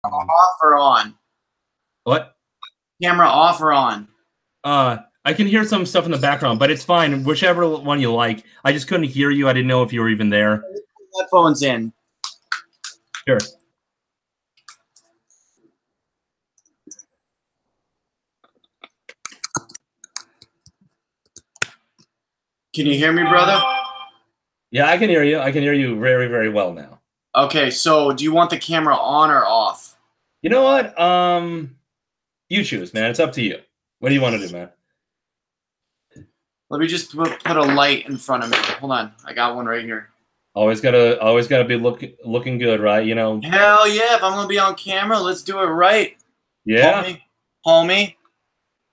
Off or on? What? Camera off or on? I can hear some stuff in the background, but it's fine. Whichever one you like. I just couldn't hear you. I didn't know if you were even there. Headphones in. Sure. Can you hear me, brother? Yeah, I can hear you. I can hear you very, very well now. Okay, so do you want the camera on or off? You know what? You choose, man. It's up to you. What do you want to do, man? Let me just put a light in front of me. Hold on, I got one right here. Always gotta be looking good, right? You know. Hell yeah! If I'm gonna be on camera, let's do it right. Yeah. Homie.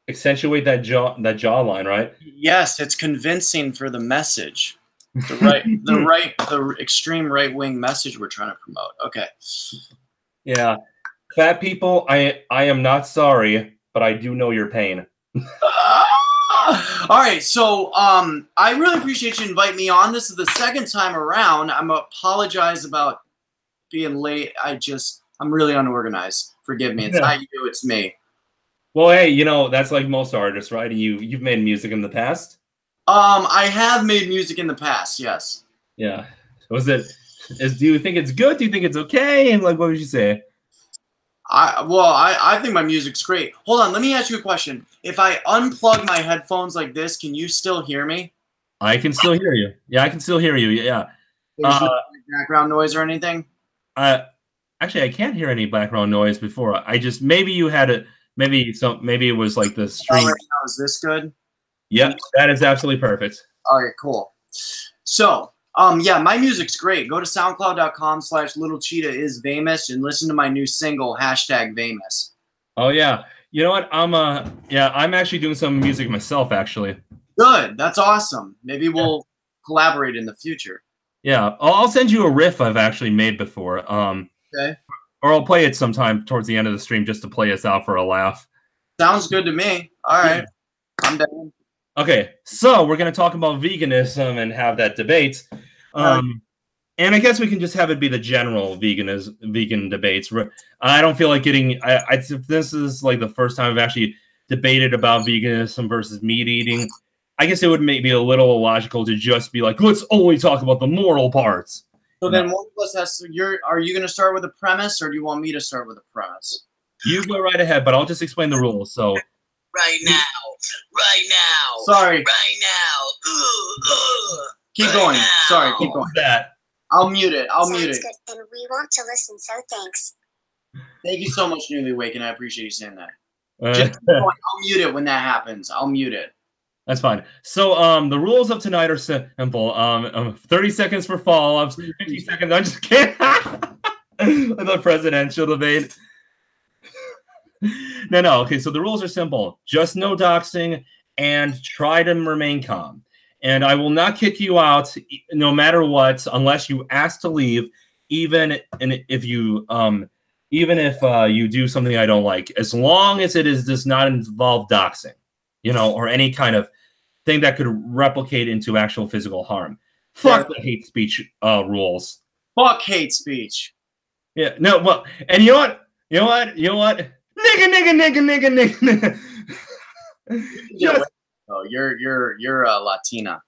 Accentuate that jawline, right? Yes, it's convincing for the message. The extreme right wing message we're trying to promote. Okay. Yeah. Fat people, I am not sorry, but I do know your pain. All right, so I really appreciate you inviting me on. This is the second time around. I'm apologize about being late. I'm really unorganized. Forgive me. It's not you, it's me. Well, hey, you know, that's like most artists, right? You've made music in the past? I have made music in the past, yes. Yeah. Do you think it's good? Do you think it's okay? And like, what would you say? I think my music's great. Hold on, let me ask you a question. If I unplug my headphones like this, can you still hear me? I can still hear you. Yeah, I can still hear you. Yeah. There's no background noise or anything? Actually, I can't hear any background noise before. Maybe you had it. Maybe it was like the stream. Right now, is this good? Yep, that is absolutely perfect. Okay, cool. So, yeah, my music's great. Go to soundcloud.com/littlecheetah-is-famous and listen to my new single, #famous. Oh yeah. You know what? I'm actually doing some music myself, actually. Good. That's awesome. Maybe we'll collaborate in the future. Yeah. I'll send you a riff I've actually made before. Okay. Or I'll play it sometime towards the end of the stream just to play us out for a laugh. Sounds good to me. All right. I'm down. Okay, so we're going to talk about veganism and have that debate. And I guess we can just have it be the general vegan debates. I don't feel like getting... this is like the first time I've actually debated about veganism versus meat eating. I guess it would be a little illogical to just be like, let's only talk about the moral parts. So then one of us has to... Are you going to start with a premise, or do you want me to start with a premise? You go right ahead, but I'll just explain the rules. So... Right now. Sorry. Right now. Keep going. Sorry, keep going. That. I'll mute it. I'll mute it. Good, and we want to listen, so thanks. Thank you so much, Newly Awakened. I appreciate you saying that. Just keep going. I'll mute it when that happens. I'll mute it. That's fine. So the rules of tonight are simple. 30 seconds for follow-ups, 50 seconds. I'm just kidding. The presidential debate. No. Okay, so the rules are simple. Just no doxing and try to remain calm. And I will not kick you out no matter what unless you ask to leave, even if you do something I don't like, as long as it does not involve doxing, you know, or any kind of thing that could replicate into actual physical harm. Fuck the hate speech rules. Fuck hate speech. Yeah, no, well, and you know what? Nigga. Oh, you're a Latina.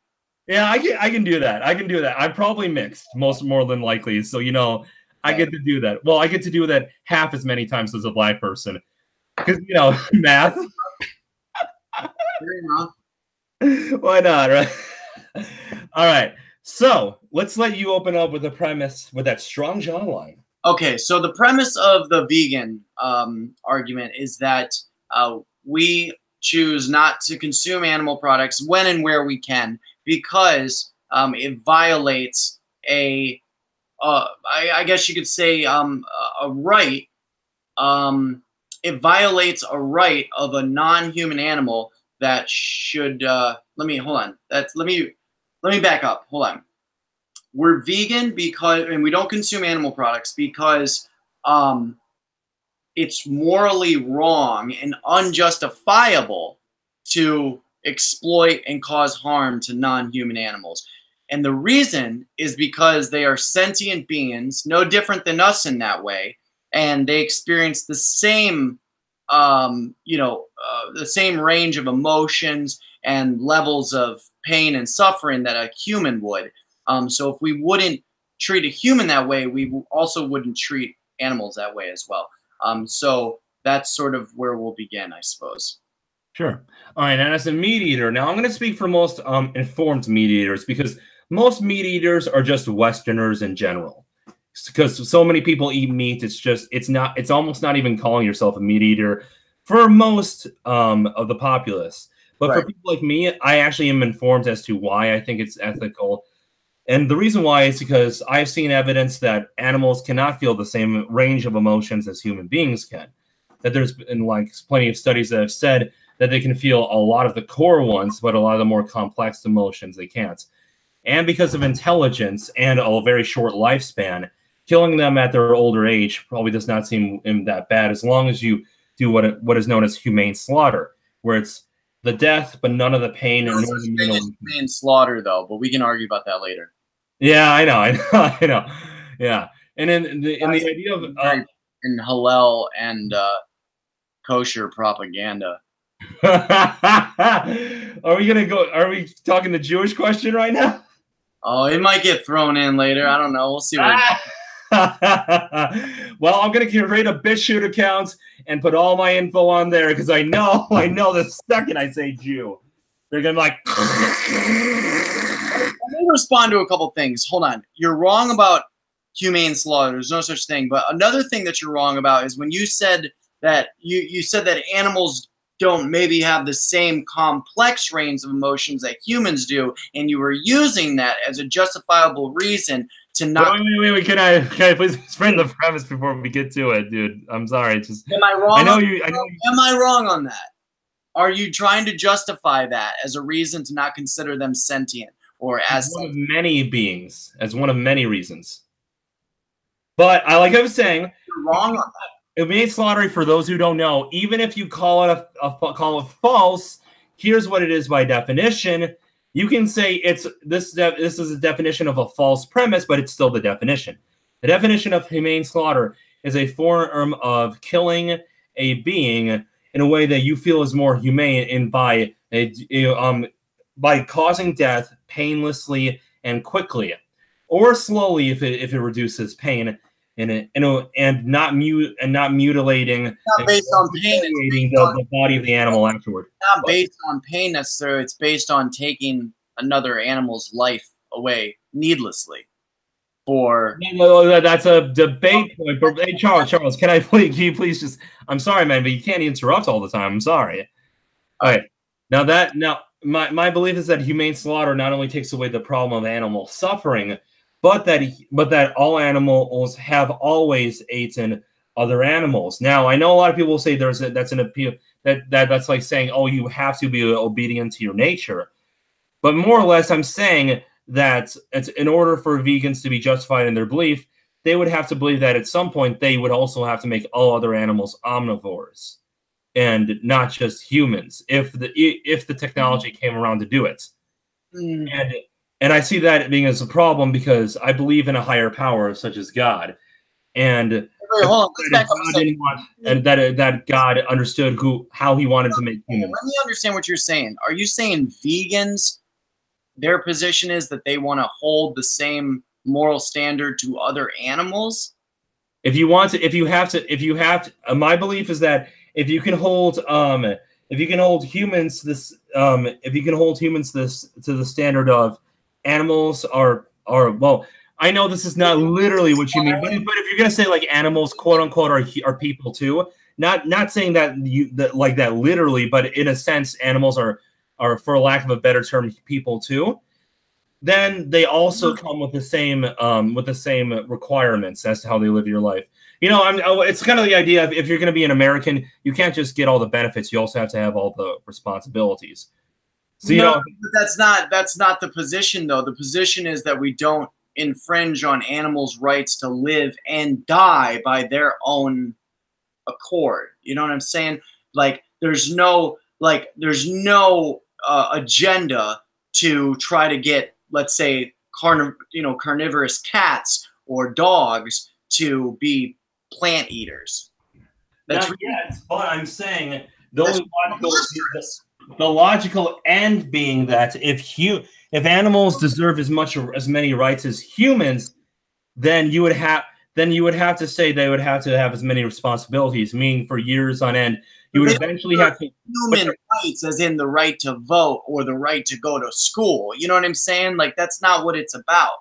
Yeah, I can do that. I'm probably mixed, more than likely. So you know, I get to do that. Well, I get to do that half as many times as a black person, because you know, math. Fair enough. Why not, right? All right. So let's let you open up with a premise with that strong jawline. Okay, so the premise of the vegan argument is that we choose not to consume animal products when and where we can because it violates I guess you could say a right. It violates a right of a non-human animal that should. Let me back up. Hold on. We're vegan and we don't consume animal products because it's morally wrong and unjustifiable to exploit and cause harm to non-human animals. And the reason is because they are sentient beings, no different than us in that way. and they experience the same, the same range of emotions and levels of pain and suffering that a human would. So if we wouldn't treat a human that way, we also wouldn't treat animals that way as well. So that's sort of where we'll begin, I suppose. Sure. All right. And as a meat eater, now I'm going to speak for most informed meat eaters, because most meat eaters are just Westerners in general. Because so many people eat meat, it's almost not even calling yourself a meat eater for most of the populace. But Right. for people like me, I actually am informed as to why I think it's ethical. And the reason why is because I've seen evidence that animals cannot feel the same range of emotions as human beings can. That there's been plenty of studies that have said that they can feel a lot of the core ones, but a lot of the more complex emotions they can't. And because of intelligence and a very short lifespan, killing them at their older age probably does not seem that bad, as long as you do what is known as humane slaughter, where it's the death but none of the pain and nor the humane slaughter, though, but we can argue about that later. Yeah, I know. Yeah, and in the idea of in halal and kosher propaganda. Are we talking the Jewish question right now? Oh, it might get thrown in later. I don't know. We'll see. Well, I'm going to create a BitChute account and put all my info on there, because I know the second I say Jew, they're going to be like... Let me respond to a couple things. Hold on. You're wrong about humane slaughter. There's no such thing. But another thing that you're wrong about is when you said that you said that animals don't maybe have the same complex range of emotions that humans do, and you were using that as a justifiable reason to not. Wait. Can I please explain the premise before we get to it, dude? I'm sorry. Am I wrong? Am I wrong on that? Are you trying to justify that as a reason to not consider them sentient, or as one of many beings, as one of many reasons? But like I was saying, you're wrong on that. Humane slaughter, for those who don't know, even if you call it false, here's what it is by definition. You can say this is a definition of a false premise, but it's still the definition. The definition of humane slaughter is a form of killing a being in a way that you feel is more humane, and by causing death painlessly and quickly, or slowly if it reduces pain. And not mutilating, not based on pain, the body of the animal afterward. Not based on pain necessarily. It's based on taking another animal's life away needlessly. That's a debate point. But hey, Charles, can you please just? I'm sorry, man, but you can't interrupt all the time. I'm sorry. All right. Now my belief is that humane slaughter not only takes away the problem of animal suffering, but that all animals have always eaten other animals. Now, I know a lot of people will say that's an appeal that's like saying, oh, you have to be obedient to your nature. But more or less, I'm saying that in order for vegans to be justified in their belief, they would have to believe that at some point they would also have to make all other animals omnivores and not just humans if the technology came around to do it. And I see that being as a problem because I believe in a higher power such as God, and that God understood how He wanted to make humans. Let me understand what you're saying. Are you saying vegans, their position is that they want to hold the same moral standard to other animals? My belief is that if you can hold humans to the standard of animals are well, I know this is not literally what you mean, but if you're gonna say like animals, quote unquote, are people too, not saying that like that literally, but in a sense, animals are for lack of a better term, people too. Then they also come with the same requirements as to how they live your life. It's kind of the idea of if you're going to be an American, you can't just get all the benefits; you also have to have all the responsibilities. So that's not the position, though. The position is that we don't infringe on animals' rights to live and die by their own accord. You know what I'm saying? Like, there's no agenda to try to get, let's say, carnivorous cats or dogs to be plant eaters. Not That's yet, but I'm saying the only preposterous. the logical end being that if animals deserve as many rights as humans, then you would have to say they would have to have as many responsibilities. Meaning, for years on end, you would They eventually don't have to. human rights, as in the right to vote or the right to go to school. You know what I'm saying? Like, that's not what it's about.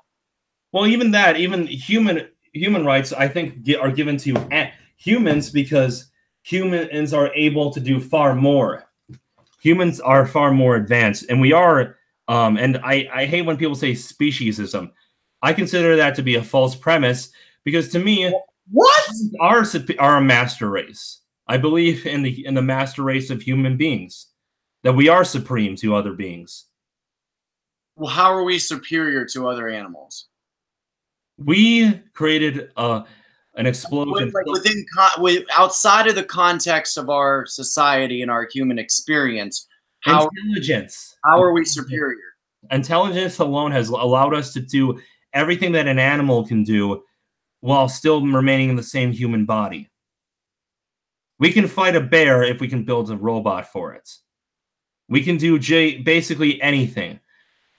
Well, even that, even human rights, I think, are given to humans because humans are able to do far more. Humans are far more advanced, and we are. And I hate when people say speciesism. I consider that to be a false premise because, to me, what are a master race. I believe in the master race of human beings, that we are supreme to other beings. Well, how are we superior to other animals? We created an explosion. Outside of the context of our society and our human experience, how are we superior? Intelligence alone has allowed us to do everything that an animal can do while still remaining in the same human body. We can fight a bear if we can build a robot for it. We can do basically anything.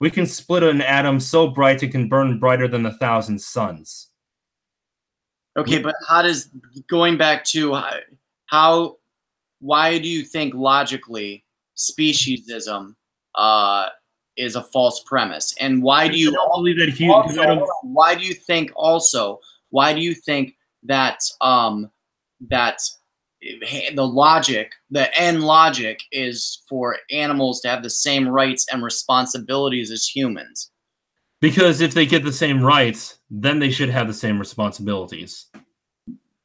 We can split an atom so bright it can burn brighter than 1,000 suns. Okay, but going back to why do you think logically speciesism is a false premise? And why do you believe that why do you think that the end logic is for animals to have the same rights and responsibilities as humans? Because if they get the same rights, then they should have the same responsibilities.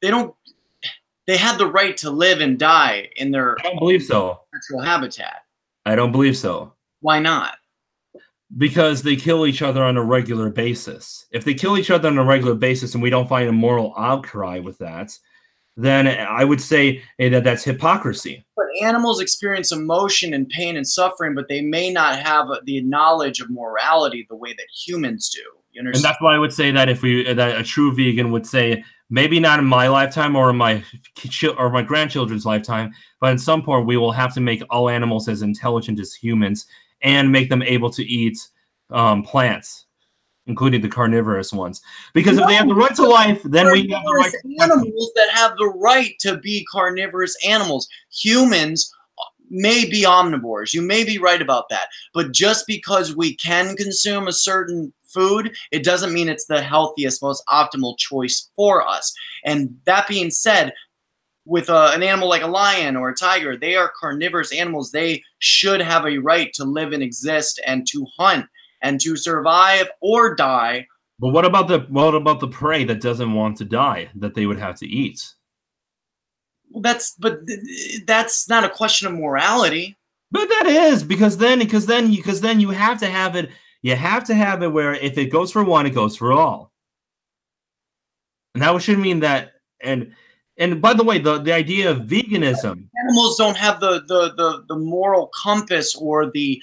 They have the right to live and die in their I don't believe so. natural habitat. I don't believe so. Why not? Because they kill each other on a regular basis. If they kill each other on a regular basis and we don't find a moral outcry with that, then I would say that that's hypocrisy. But animals experience emotion and pain and suffering, but they may not have the knowledge of morality the way that humans do. You understand? And that's why I would say that that a true vegan would say, maybe not in my lifetime or in my grandchildren's lifetime, but at some point we will have to make all animals as intelligent as humans and make them able to eat plants, including the carnivorous ones. Because if they have the right to life, then we have the right to animals that have the right to be carnivorous animals. Humans may be omnivores. You may be right about that. But just because we can consume a certain food, it doesn't mean it's the healthiest, most optimal choice for us. And that being said, with an animal like a lion or a tiger, they are carnivorous animals. They should have a right to live and exist and to hunt and to survive or die. But what about the prey that doesn't want to die, that they would have to eat? Well, that's not a question of morality. But that is because then you have to have it. You have to have it where if it goes for one, it goes for all. And that should mean that. And by the way, the idea of veganism, animals don't have the moral compass or the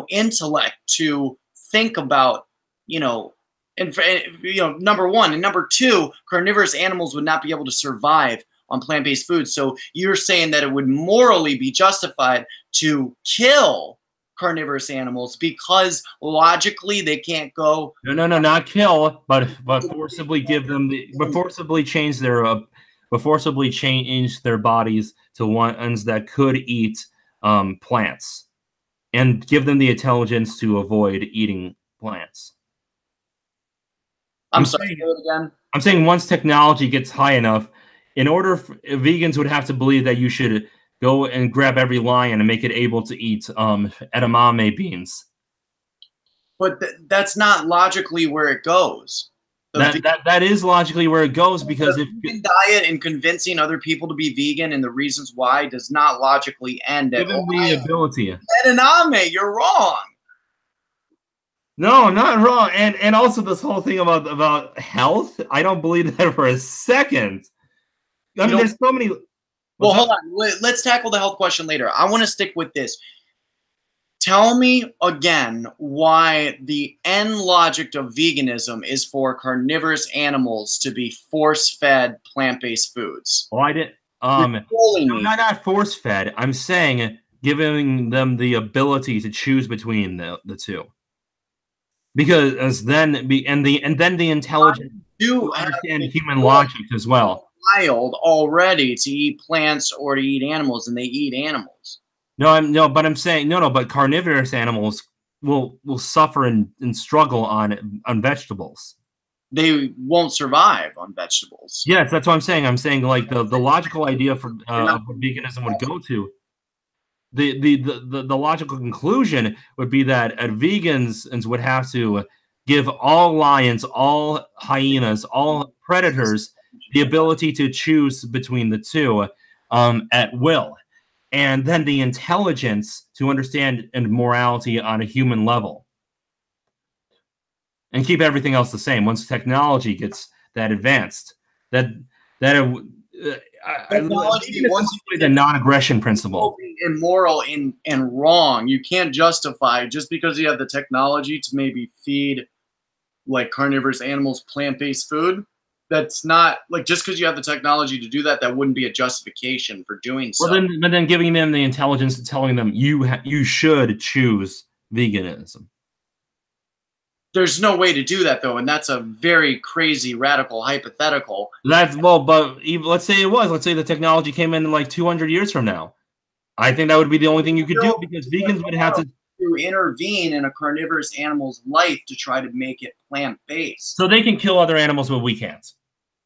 intellect to think about number one, and number two, carnivorous animals would not be able to survive on plant-based foods. So you're saying that it would morally be justified to kill carnivorous animals because logically they can't go. No, not kill, but forcibly give them forcibly change their bodies to ones that could eat plants, and give them the intelligence to avoid eating plants. I'm sorry, say it again. I'm saying once technology gets high enough, vegans would have to believe that you should go and grab every lion and make it able to eat edamame beans. But that's not logically where it goes. That is logically where it goes, because if vegan diet and convincing other people to be vegan and the reasons why does not logically end at the ability. Edamame, you're wrong. No, not wrong. And also this whole thing about health, I don't believe that for a second. I mean, there's so many. Well, hold on. Let's tackle the health question later. I want to stick with this. Tell me again why the end logic of veganism is for carnivorous animals to be force-fed plant-based foods. Well, I didn't. Controlling No, me. not force fed. I'm saying giving them the ability to choose between the two, because then the intelligence Do to have understand the human logic as well. wild already to eat plants or to eat animals, and they eat animals. But I'm saying no, but carnivorous animals will suffer and struggle on vegetables. They won't survive on vegetables. Yes, that's what I'm saying. I'm saying like the logical idea for of what veganism would go to. The logical conclusion would be that vegans would have to give all lions, all hyenas, all predators the ability to choose between the two at will, and then the intelligence to understand and morality on a human level, and keep everything else the same. Once technology gets that advanced, Technology, once the non-aggression principle. Immoral and wrong. You can't justify just because you have the technology to maybe feed like carnivorous animals plant-based food. That's not like just because you have the technology to do that, that wouldn't be a justification for doing so. Well, then giving them the intelligence and telling them you should choose veganism. There's no way to do that though, and that's a very crazy, radical hypothetical. But let's say it was. Let's say the technology came in like 200 years from now. I think that would be the only thing you could do, because vegans would have to intervene in a carnivorous animal's life to try to make it plant-based. So they can kill other animals, but we can't.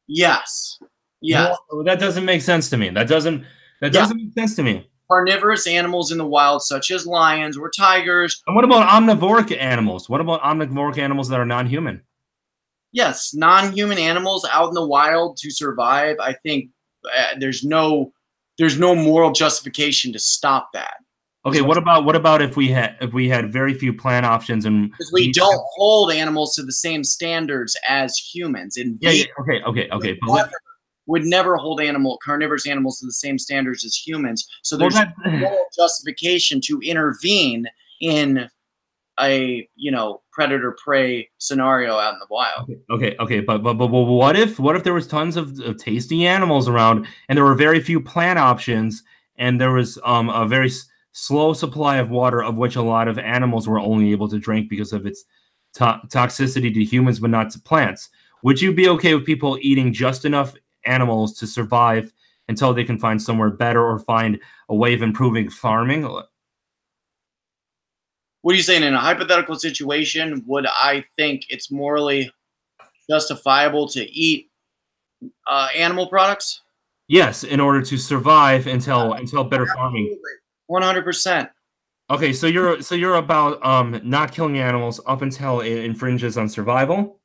Yes. Yes. Well, that doesn't make sense to me. That doesn't make sense to me. Carnivorous animals in the wild, such as lions or tigers. And what about omnivoric animals? What about omnivoric animals that are non-human? Yes, non-human animals out in the wild to survive. I think there's no moral justification to stop that. Okay, what about if we had very few plant options, and because we don't hold animals to the same standards as humans? And okay. Would never hold carnivorous animals to the same standards as humans. So there's no justification to intervene in a predator prey scenario out in the wild. Okay. But what if there was tons of tasty animals around, and there were very few plant options, and there was a very slow supply of water, of which a lot of animals were only able to drink because of its toxicity to humans, but not to plants? Would you be okay with people eating just enough animals to survive until they can find somewhere better or find a way of improving farming? What are you saying? In a hypothetical situation, would I think it's morally justifiable to eat animal products? Yes, in order to survive until better farming. 100%. Okay, so you're about not killing animals up until it infringes on survival?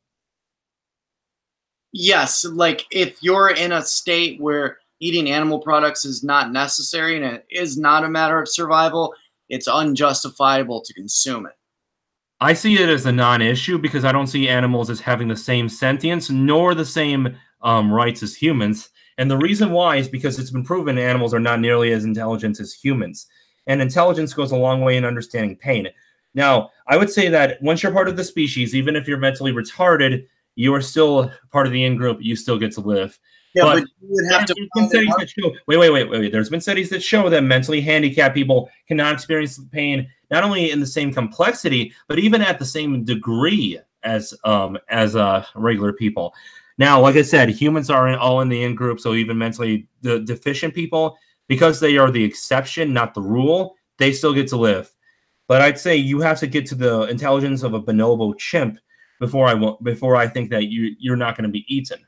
Yes, like if you're in a state where eating animal products is not necessary and it is not a matter of survival, it's unjustifiable to consume it. I see it as a non-issue because I don't see animals as having the same sentience nor the same rights as humans. And the reason why is because it's been proven animals are not nearly as intelligent as humans. And intelligence goes a long way in understanding pain. Now, I would say that once you're part of the species, even if you're mentally retarded, you are still part of the in-group. You still get to live. Yeah, but you would have to. Wait. There's been studies that show that mentally handicapped people cannot experience pain not only in the same complexity, but even at the same degree as regular people. Now, like I said, humans are all in the in-group, so even mentally deficient people, because they are the exception, not the rule, they still get to live. But I'd say you have to get to the intelligence of a bonobo chimp before I think that you're not going to be eaten.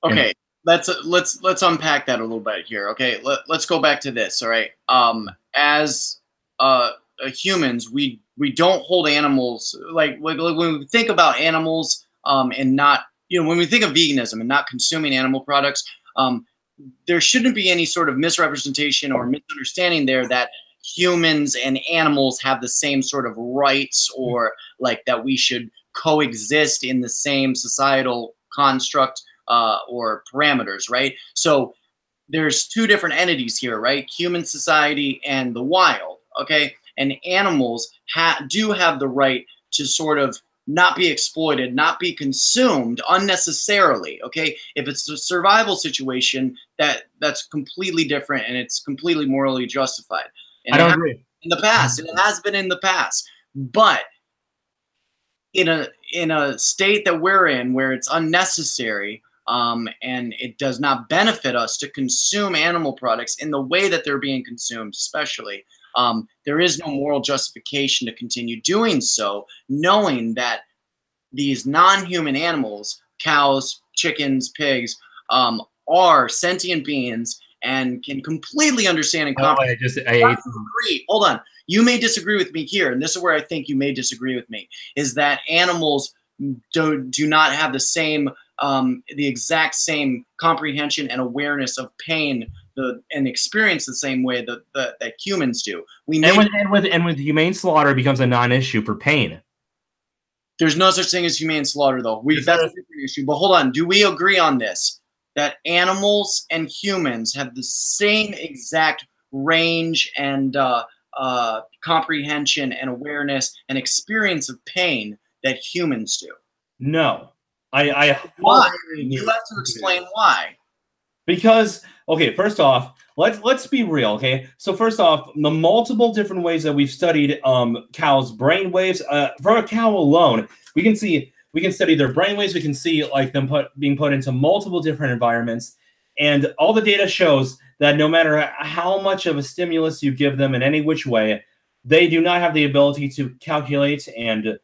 Okay, let's unpack that a little bit here. Okay, let's go back to this. All right, as humans, we don't hold animals like when we think about animals and not when we think of veganism and not consuming animal products, there shouldn't be any sort of misrepresentation or misunderstanding there that humans and animals have the same sort of rights, or like that we should coexist in the same societal construct or parameters, right? So there's two different entities here, right? Human society and the wild, okay? And animals do have the right to sort of not be exploited, not be consumed unnecessarily, okay? If it's a survival situation, that's completely different and it's completely morally justified. And I don't agree. in the past, and it has been in the past. But in a state that we're in where it's unnecessary, and it does not benefit us to consume animal products in the way that they're being consumed, especially, there is no moral justification to continue doing so, knowing that these non-human animals, cows, chickens, pigs, are sentient beings and can completely understand and comprehend. Agree. Hold on. You may disagree with me here, and this is where I think you may disagree with me, is that animals do not have the same, the exact same comprehension and awareness of pain and experience the same way that humans do. And with humane slaughter, it becomes a non-issue for pain. There's no such thing as humane slaughter, though. That's a different issue. But hold on. Do we agree on this? That animals and humans have the same exact range and comprehension and awareness and experience of pain that humans do? No. Why? You have to explain why. Because, okay, first off, let's be real, okay? So first off, the multiple different ways that we've studied cows' brain waves. For a cow alone, we can study their brain waves. We can see like them being put into multiple different environments, and all the data shows that no matter how much of a stimulus you give them in any which way, they do not have the ability to calculate and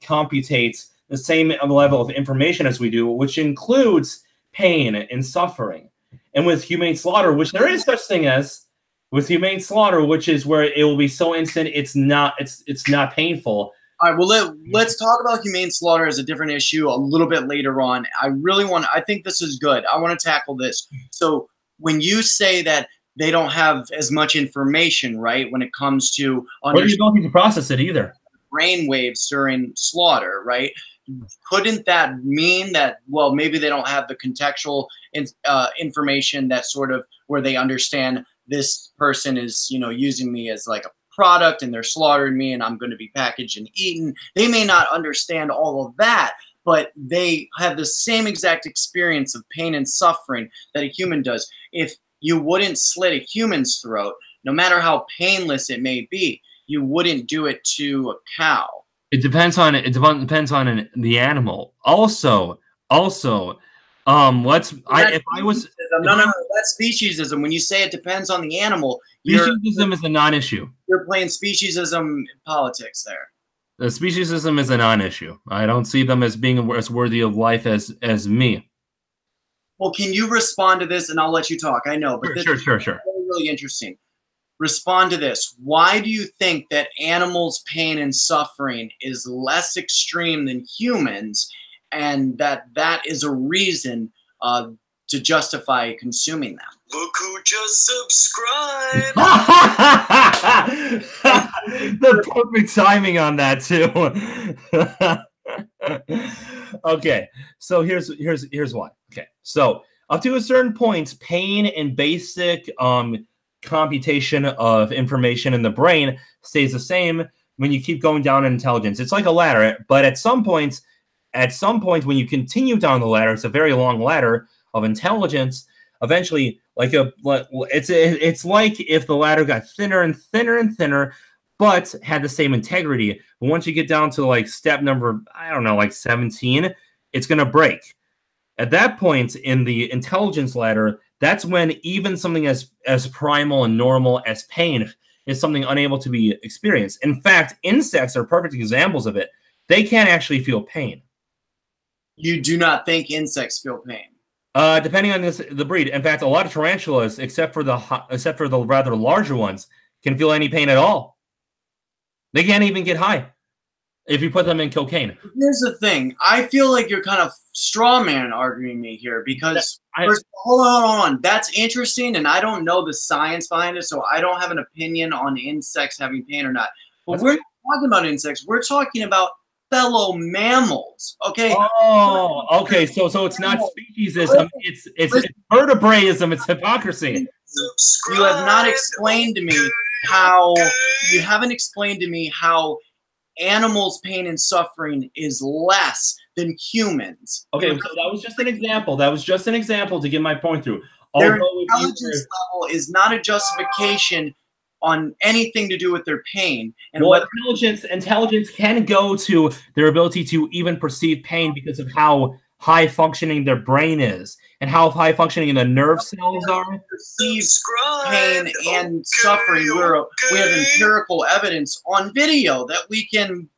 computate the same level of information as we do, which includes pain and suffering. And with humane slaughter, which there is such thing as, with humane slaughter, which is where it will be so instant, it's not painful. All right, well, let's talk about humane slaughter as a different issue a little bit later on. I think this is good. I want to tackle this. So when you say that they don't have as much information, right, when it comes to or the ability to process it either, brain waves during slaughter, right? Couldn't that mean that, well, maybe they don't have the contextual information that sort of where they understand this person is, using me as like a product and they're slaughtering me and I'm going to be packaged and eaten. They may not understand all of that, but they have the same exact experience of pain and suffering that a human does. If you wouldn't slit a human's throat, no matter how painless it may be, you wouldn't do it to a cow. It depends on the animal. Also, if I was that's speciesism. When you say it depends on the animal, speciesism is a non-issue. You're playing speciesism politics there. The speciesism is a non-issue. I don't see them as being as worthy of life as me. Well, can you respond to this, and I'll let you talk. I know, but Sure. This is really interesting. Respond to this. Why do you think that animals' pain and suffering is less extreme than humans, and that is a reason to justify consuming them? Look who just subscribed. The perfect timing on that too. Okay, so here's why. Okay, so up to a certain point, pain and basic computation of information in the brain stays the same when you keep going down in intelligence. It's like a ladder, but at some point when you continue down the ladder, it's a very long ladder of intelligence. Eventually, it's like if the ladder got thinner and thinner and thinner, but had the same integrity. But once you get down to like step number, I don't know, like 17, it's going to break. At that point in the intelligence ladder, that's when even something as primal and normal as pain is something unable to be experienced. In fact, insects are perfect examples of it. They can't actually feel pain. You do not think insects feel pain? Depending on the breed. In fact, a lot of tarantulas, except for the rather larger ones, can feel any pain at all. They can't even get high if you put them in cocaine. Here's the thing. I feel like you're kind of straw man arguing me here because hold on. That's interesting, and I don't know the science behind it, so I don't have an opinion on insects having pain or not. But we're not talking about insects. We're talking about fellow mammals. Okay. Oh, okay. So it's not speciesism. It's vertebraism. It's hypocrisy. You have not explained to me how. You haven't explained to me how animals' pain and suffering is less than humans. Okay, so that was just an example. That was just an example to get my point through. Their intelligence level is not a justification on anything to do with their pain. And well, intelligence can go to their ability to even perceive pain because of how high functioning their brain is and how high functioning the nerve cells are. Perceive pain and suffering. We have empirical evidence on video that we can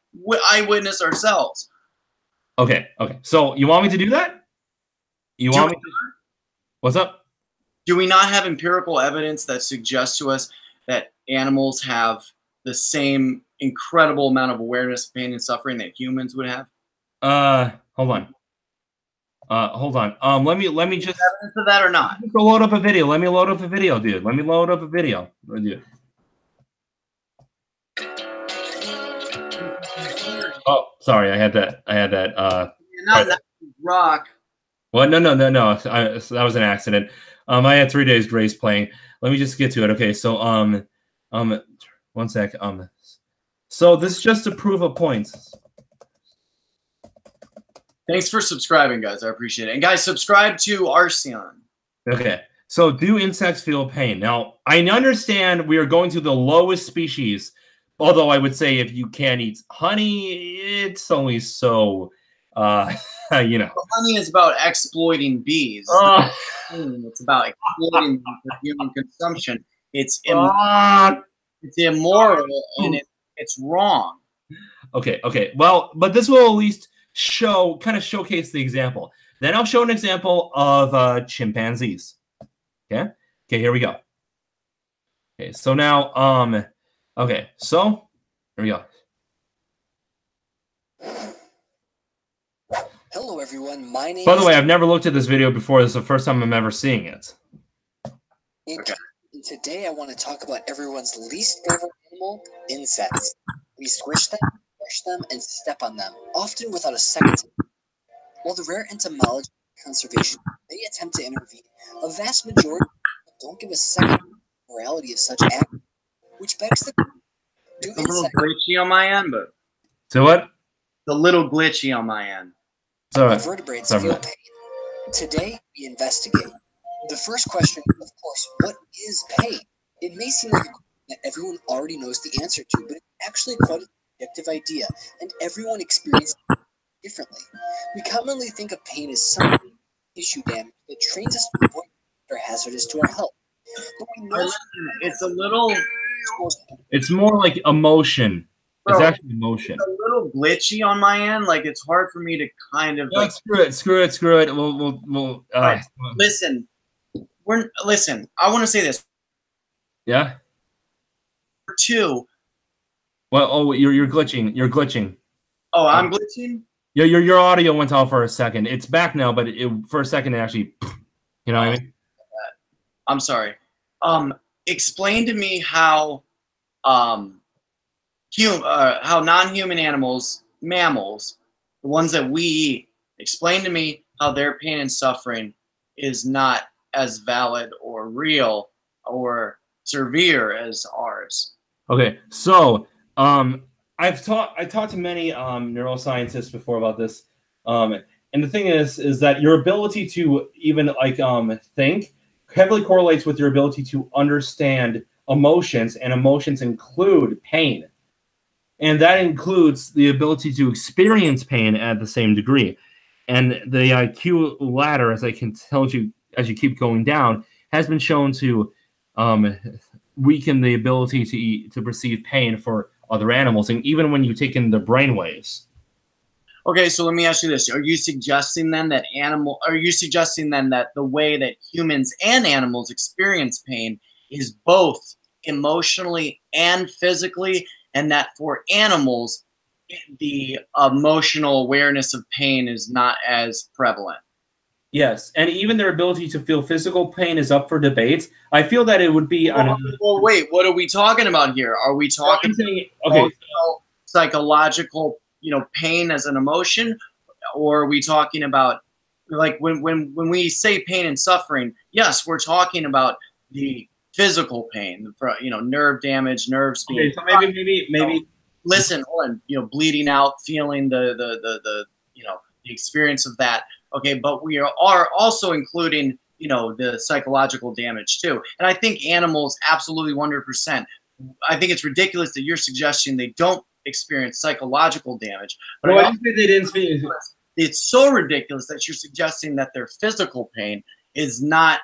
eyewitness ourselves. Okay. So you want me to do that? What's up? Do we not have empirical evidence that suggests to us that animals have the same incredible amount of awareness of pain and suffering that humans would have? Hold on. Let me just evidence of that or not? Go load up a video. Let me load up a video, dude. Let me load up a video. Oh, sorry. I had that. Not rock. Well, no. That was an accident. I had 3 days grace playing. Let me just get to it. Okay, so 1 sec. So this is just to prove a point. Thanks for subscribing, guys. I appreciate it. And guys, subscribe to Arcion. Okay. So do insects feel pain? Now, I understand we are going to the lowest species. Although I would say if you can't eat honey, it's only so, you know. Honey is about exploiting bees. It's about exploiting them for human consumption. It's immoral and it's wrong. Okay. Well, but this will at least kind of showcase the example. Then I'll show an example of chimpanzees. Okay, here we go. Okay, so now, okay, so here we go. Hello, everyone. My name. By the way, I've never looked at this video before. This is the first time I'm ever seeing it. Okay. And today, I want to talk about everyone's least favorite animal: insects. We squish them, brush them, and step on them, often without a second. While the rare entomology and conservation may attempt to intervene, a vast majority don't give a second to the morality of such acts, which begs the question: do it's a little glitchy on my end, but so what? It's a little glitchy on my end. Vertebrates feel pain? Today, we investigate. The first question, of course, what is pain? It may seem like a question that everyone already knows the answer to, but it's actually quite a subjective idea, and everyone experiences it differently. We commonly think of pain as some tissue damage that trains us to avoid or hazardous to our health. But we know it's a little. It's more like emotion. Bro, it's actually emotion. It's a little glitchy on my end. Like it's hard for me to kind of. No, screw it. We'll right. Listen. I want to say this. Yeah. 2. Well, oh, you're glitching. You're glitching. Oh, I'm glitching. Yeah, your audio went off for a second. It's back now, but for a second it actually, you know what I mean? I'm sorry. Explain to me how non-human animals, mammals, the ones that we eat, explain to me how their pain and suffering is not as valid or real or severe as ours. Okay, so I talked to many neuroscientists before about this, and the thing is that your ability to even think heavily correlates with your ability to understand emotions, and emotions include pain. And that includes the ability to experience pain at the same degree. And the IQ ladder, as I can tell you, as you keep going down, has been shown to weaken the ability to perceive pain for other animals, and even when you take in the brain waves. Okay, so let me ask you this: Are you suggesting then that the way that humans and animals experience pain is both emotionally and physically, and that for animals, the emotional awareness of pain is not as prevalent? Yes, and even their ability to feel physical pain is up for debate. I feel that it would be. Well, wait, what are we talking about here? Are we talking about psychological pain as an emotion, or are we talking about like when we say pain and suffering? Yes, we're talking about the physical pain, nerve damage, nerves being. Okay, so maybe. Listen, bleeding out, feeling the experience of that. Okay, but we are also including the psychological damage too. And I think animals absolutely 100%. I think it's ridiculous that you're suggesting they don't experience psychological damage. But no, I didn't say they didn't. It's so ridiculous that you're suggesting that their physical pain is not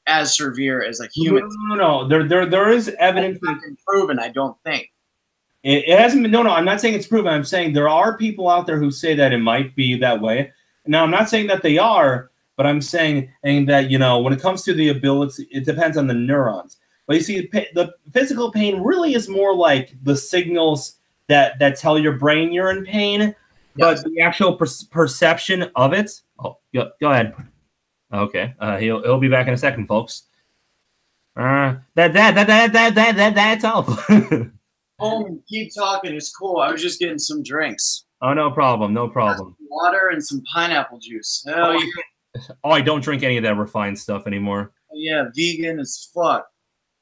as severe as a human. No. There is evidence that's been proven. I don't think. It hasn't been. No. I'm not saying it's proven. I'm saying there are people out there who say that it might be that way. Now, I'm not saying that they are, but I'm saying that when it comes to the ability, it depends on the neurons. But you see, the physical pain really is more like the signals that tell your brain you're in pain, but the actual perception of it. Oh, go ahead. Okay, he'll be back in a second, folks. That's all. Oh, keep talking. It's cool. I was just getting some drinks. Oh, no problem. No problem. Water and some pineapple juice. Hell yeah. Oh, I don't drink any of that refined stuff anymore. Yeah, vegan as fuck.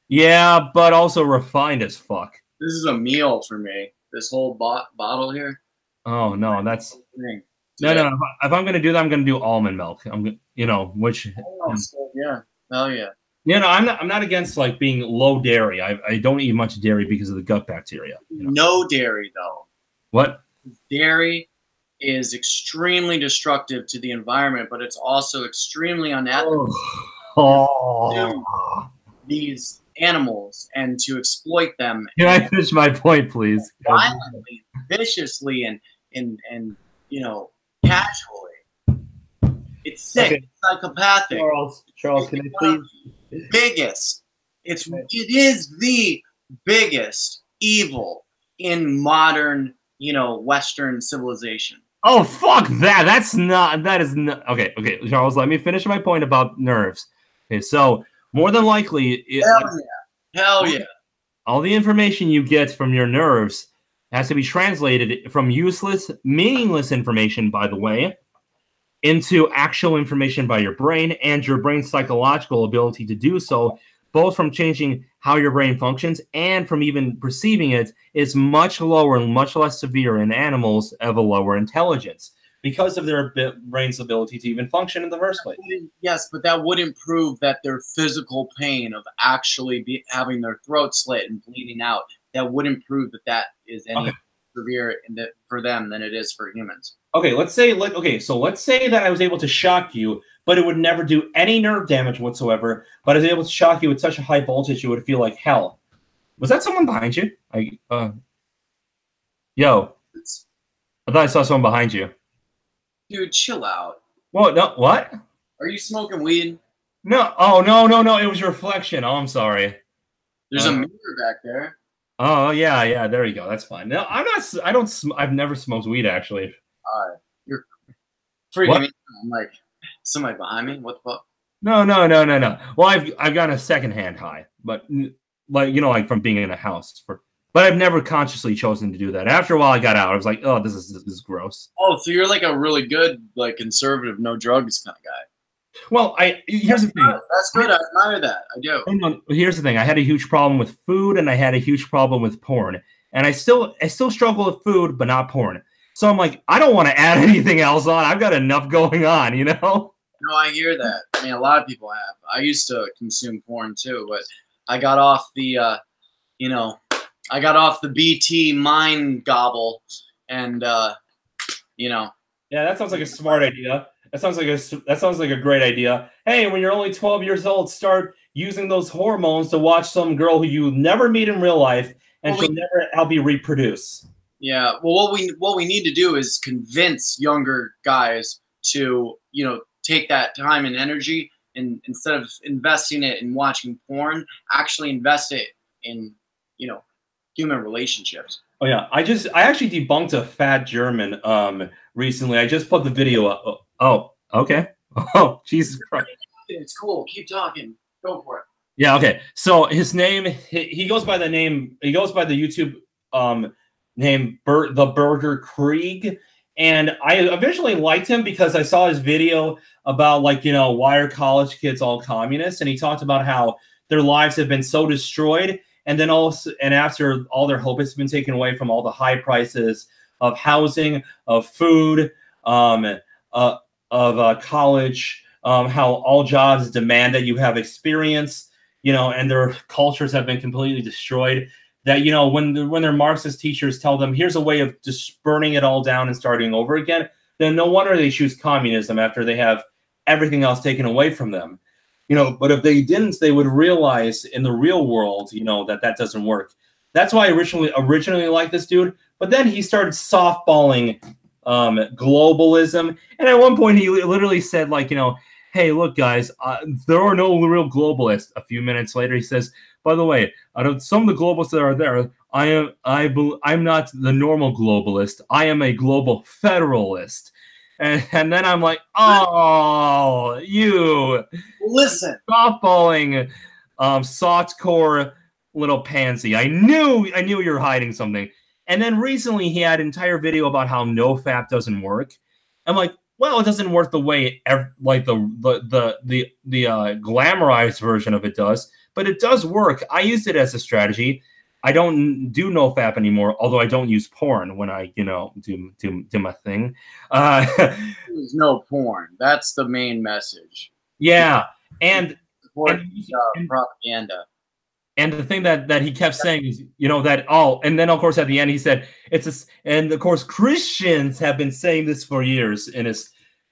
Yeah, but also refined as fuck. This is a meal for me. This whole bottle here. Oh no, that's no. If I'm gonna do that, I'm gonna do almond milk. Which. Oh, yeah. Hell yeah. I'm not against like being low dairy. I don't eat much dairy because of the gut bacteria. No dairy though. What? Dairy is extremely destructive to the environment, but it's also extremely unethical. These animals and to exploit them. Can I finish my point, please? Violently, viciously, and casually. It's sick. Okay. It's psychopathic. Charles, can I please? Biggest. It is the biggest evil in modern, Western civilization. Oh, fuck that. That is not. Okay, Charles, let me finish my point about nerves. Okay, so more than likely. Hell yeah. All the information you get from your nerves has to be translated from useless, meaningless information, by the way, into actual information by your brain, and your brain's psychological ability to do so, both from changing how your brain functions and from even perceiving it, is much lower and much less severe in animals of a lower intelligence because of their brain's ability to even function in the first place. Yes, but that wouldn't prove that their physical pain of actually having their throat slit and bleeding out, that wouldn't prove that is any severe for them than it is for humans. Okay, let's say that I was able to shock you, but it would never do any nerve damage whatsoever, but I was able to shock you at such a high voltage you would feel like hell. Was that someone behind you? Yo. I thought I saw someone behind you. Dude, chill out. What? No, what? Are you smoking weed? No. Oh, no. It was your reflection. Oh, I'm sorry. There's a mirror back there. Oh, yeah. There you go. That's fine. No, I've never smoked weed, actually. You're freaking me. I'm like, somebody behind me? What the fuck? No. Well, I've got a secondhand high, but like from being in a house but I've never consciously chosen to do that. After a while, I got out. I was like, oh, this is gross. Oh, so you're like a really good, like conservative, no drugs kind of guy. Well, here's the thing. That's good. I admire that. I do. No, here's the thing. I had a huge problem with food, and I had a huge problem with porn, and I still struggle with food, but not porn. So I'm like, I don't want to add anything else on. I've got enough going on, No, I hear that. I mean, a lot of people have. I used to consume porn too, but I got off the, I got off the BT mind gobble, and Yeah, that sounds like a smart idea. That sounds like a great idea. Hey, when you're only 12 years old, start using those hormones to watch some girl who you never meet in real life, and she'll never help you reproduce. Yeah. Well, what we need to do is convince younger guys to, take that time and energy, and instead of investing it in watching porn, actually invest it in, human relationships. Oh yeah, I actually debunked a fat German recently. I just put the video up. Oh, okay. Oh, Jesus Christ. It's cool. Keep talking. Go for it. Yeah, okay. So his name, he goes by the YouTube named the Burger Krieg. And I eventually liked him because I saw his video about, like, you know, why are college kids all communists? And he talked about how their lives have been so destroyed. And then after all their hope has been taken away from all the high prices of housing, of food, of college, how all jobs demand that you have experience, you know, and their cultures have been completely destroyed. That, you know, when their Marxist teachers tell them, here's a way of just burning it all down and starting over again, then no wonder they choose communism after they have everything else taken away from them. You know, but if they didn't, they would realize in the real world, you know, that doesn't work. That's why I originally liked this dude. But then he started softballing globalism. And at one point, he literally said, like, you know, hey, look, guys, there are no real globalists. A few minutes later, he says, by the way, out of some of the globalists that are there, I'm not the normal globalist. I am a global federalist. And then I'm like, oh, you listen, softballing, softcore little pansy. I knew you were hiding something. And then recently he had an entire video about how NoFap doesn't work. I'm like, well, it doesn't work the way like the glamorized version of it does, but it does work. I used it as a strategy. I don't do NoFap anymore, although I don't use porn when I, you know, do my thing. There's no porn. That's the main message. Yeah, and propaganda. And the thing that he kept saying is, you know, that, oh, and then of course at the end he said and of course Christians have been saying this for years. And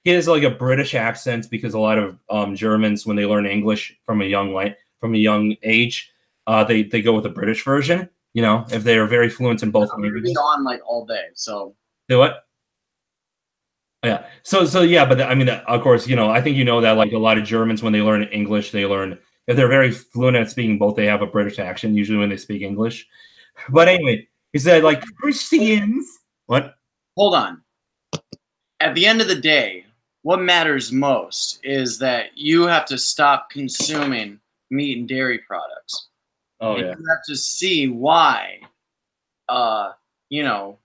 he has like a British accent because a lot of Germans, when they learn English from a young age, they go with the British version. You know, if they are very fluent in both languages. On like all day, so do what? Yeah. So yeah, but I mean, of course, you know, I think you know that like a lot of Germans, when they learn English, they learn. If they're very fluent at speaking both, they have a British accent usually when they speak English. But anyway, he said, like, Christians. What? Hold on. At the end of the day, what matters most is that you have to stop consuming meat and dairy products. Oh, and yeah. You have to see why, you know,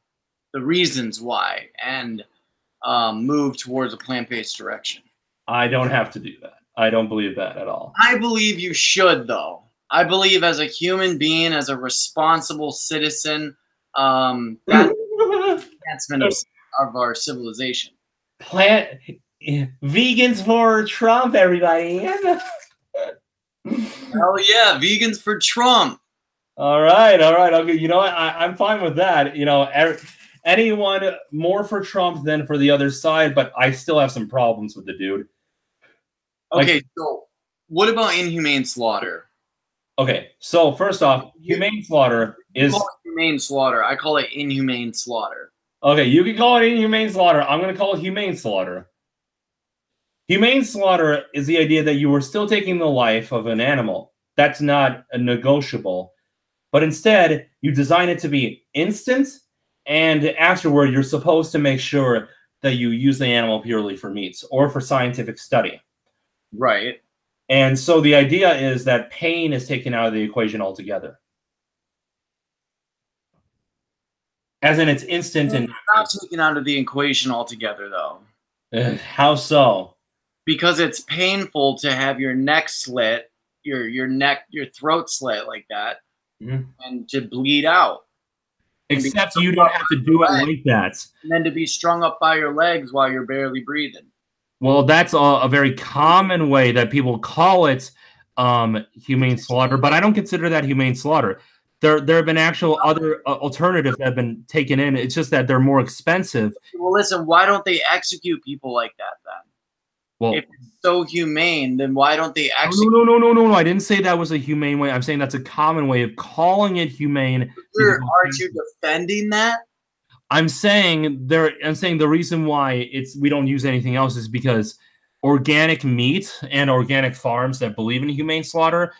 the reasons why, and move towards a plant-based direction. I don't have to do that. I don't believe that at all. I believe you should, though. I believe as a human being, as a responsible citizen, that's the advancement of our civilization. Vegans for Trump, everybody. Oh yeah, vegans for Trump. All right. Okay, you know what? I'm fine with that. You know, anyone more for Trump than for the other side, but I still have some problems with the dude. Okay, so what about inhumane slaughter? Okay, so first off, humane slaughter is... humane slaughter. I call it inhumane slaughter. Okay, you can call it inhumane slaughter. I'm going to call it humane slaughter. Humane slaughter is the idea that you are still taking the life of an animal. That's not a negotiable. But instead, you design it to be instant, and afterward, you're supposed to make sure that you use the animal purely for meats or for scientific study. Right. And so the idea is that pain is taken out of the equation altogether. As in, it's instant and not taken out of the equation altogether, though. How so? Because it's painful to have your neck slit, your throat slit like that, and to bleed out. Except you don't have to do it like that. And then to be strung up by your legs while you're barely breathing. Well, that's a very common way that people call it humane slaughter, but I don't consider that humane slaughter. There have been actual other alternatives that have been taken in. It's just that they're more expensive. Well, listen, why don't they execute people like that then? Well, if it's so humane, then why don't they execute? No. I didn't say that was a humane way. I'm saying that's a common way of calling it humane. Aren't you defending that? I'm saying the reason why we don't use anything else is because organic meat and organic farms that believe in humane slaughter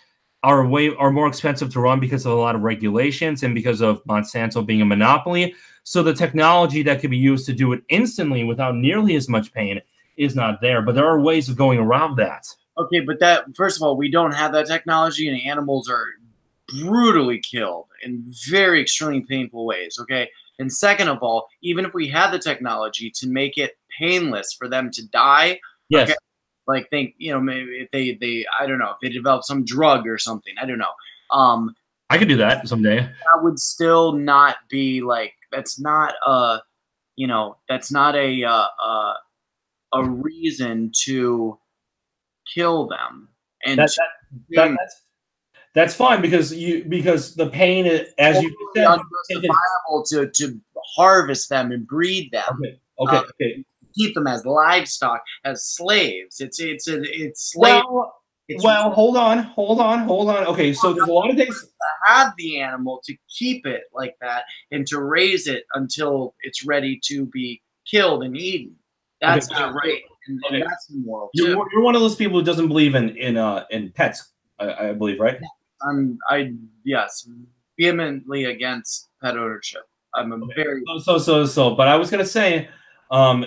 are more expensive to run because of a lot of regulations and because of Monsanto being a monopoly. So the technology that could be used to do it instantly without nearly as much pain is not there. But there are ways of going around that. Okay, but first of all, we don't have that technology, and animals are brutally killed in very extremely painful ways. Okay. And second of all, even if we had the technology to make it painless for them to die, Yes. okay, like think, maybe if they I don't know, if they develop some drug or something, I don't know. I could do that someday. That would still not be like, that's not that's not a reason to kill them. And That's fine because the pain, as you said, unjustifiable to harvest them and breed them. Okay. Keep them as livestock, as slaves. It's slave. Well, hold on. Okay, so there's a lot of things. To have the animal, to keep it like that, and to raise it until it's ready to be killed and eaten. That's not right, and that's immoral too. You're one of those people who doesn't believe in pets, I believe, right? Yes, vehemently against pet ownership. I'm a very But I was gonna say,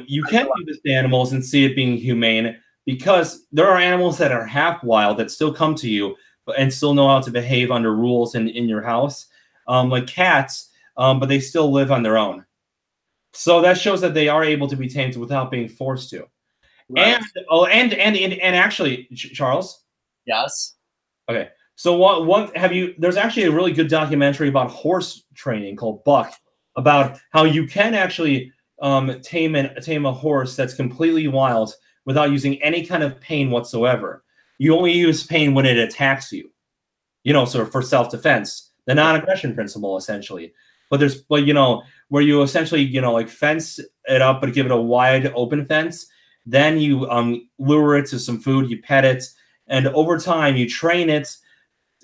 you can do this to animals and see it being humane, because there are animals that are half wild that still come to you and still know how to behave under rules in your house, like cats, but they still live on their own. So that shows that they are able to be tamed without being forced to. Right. And actually, Charles. Yes. Okay. So what have you? There's actually a really good documentary about horse training called Buck, about how you can actually tame a horse that's completely wild without using any kind of pain whatsoever. You only use pain when it attacks you, so for self-defense, the non-aggression principle, essentially. But where you essentially, like fence it up, but give it a wide open fence. Then you lure it to some food, you pet it, and over time you train it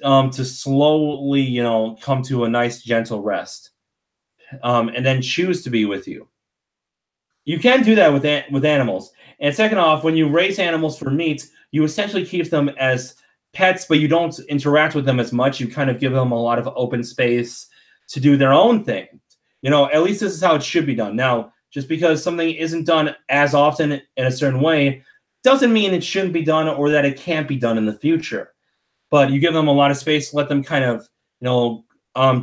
to slowly, come to a nice, gentle rest, and then choose to be with you. You can do that with animals. And second off, when you raise animals for meat, you essentially keep them as pets, but you don't interact with them as much. You kind of give them a lot of open space to do their own thing. At least this is how it should be done. Now, just because something isn't done as often in a certain way doesn't mean it shouldn't be done or that it can't be done in the future. But you give them a lot of space, let them kind of,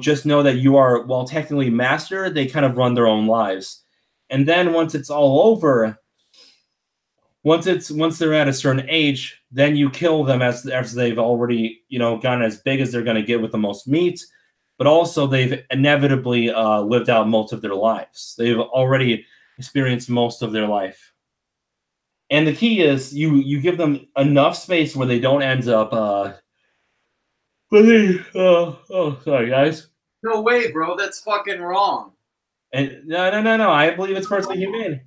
just know that you are, while technically master, they kind of run their own lives. And then once it's all over, once they're at a certain age, then you kill them as they've already, gotten as big as they're going to get with the most meat, but also they've inevitably lived out most of their lives. They've already experienced most of their life. And the key is you give them enough space where they don't end up sorry guys. No way, bro. That's fucking wrong. And no. I believe it's perfectly humane.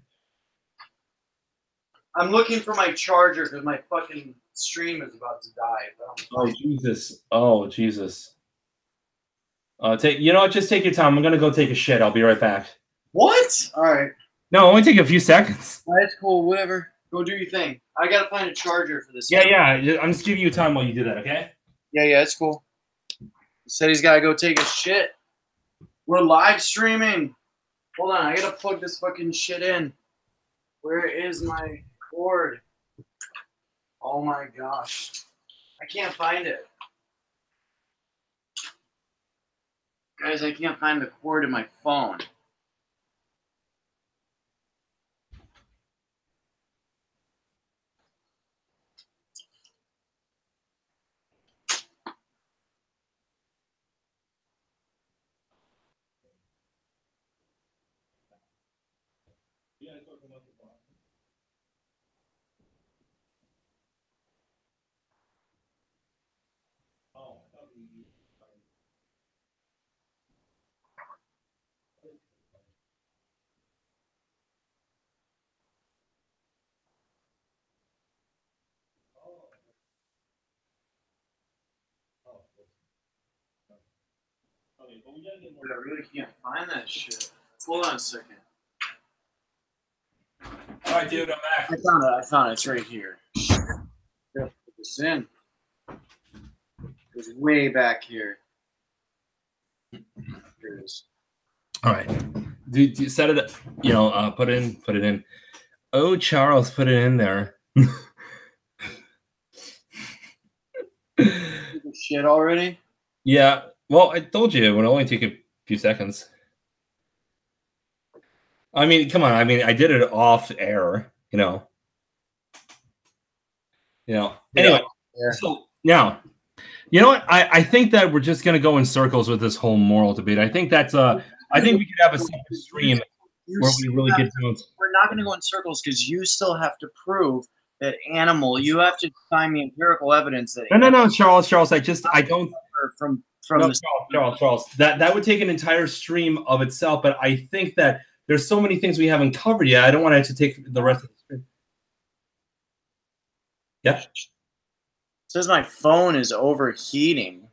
I'm looking for my charger because my fucking stream is about to die. Oh Jesus. Just take your time. I'm gonna go take a shit. I'll be right back. What? All right. No, only take a few seconds. That's cool. Whatever. Go do your thing. I gotta find a charger for this. Yeah. I'm just giving you time while you do that. Okay. Yeah, it's cool. He said he's gotta go take a shit. We're live streaming. Hold on, I gotta plug this fucking shit in. Where is my cord? Oh my gosh. I can't find it. Guys, I can't find the cord in my phone. But I really can't find that shit. Hold on a second. All right, dude, I'm back. I found it. It's right here. Gotta put this in. It's way back here. Here it is. All right. Do set it. Put it in. Oh, Charles, put it in there. Shit already? Yeah. Well, I told you it would only take a few seconds. I mean, come on. I mean, I did it off air, you know. Anyway, Yeah. so now, you know what? I think that we're just gonna go in circles with this whole moral debate. I think that's I think we could have a separate stream where we really get down. We're not going to go in circles because you still have to prove that you have to find the empirical evidence that No, Charles. I don't. from No, the Charles. That would take an entire stream of itself. But I think that there's so many things we haven't covered yet. I don't want to take the rest of the stream. Yeah. It says my phone is overheating.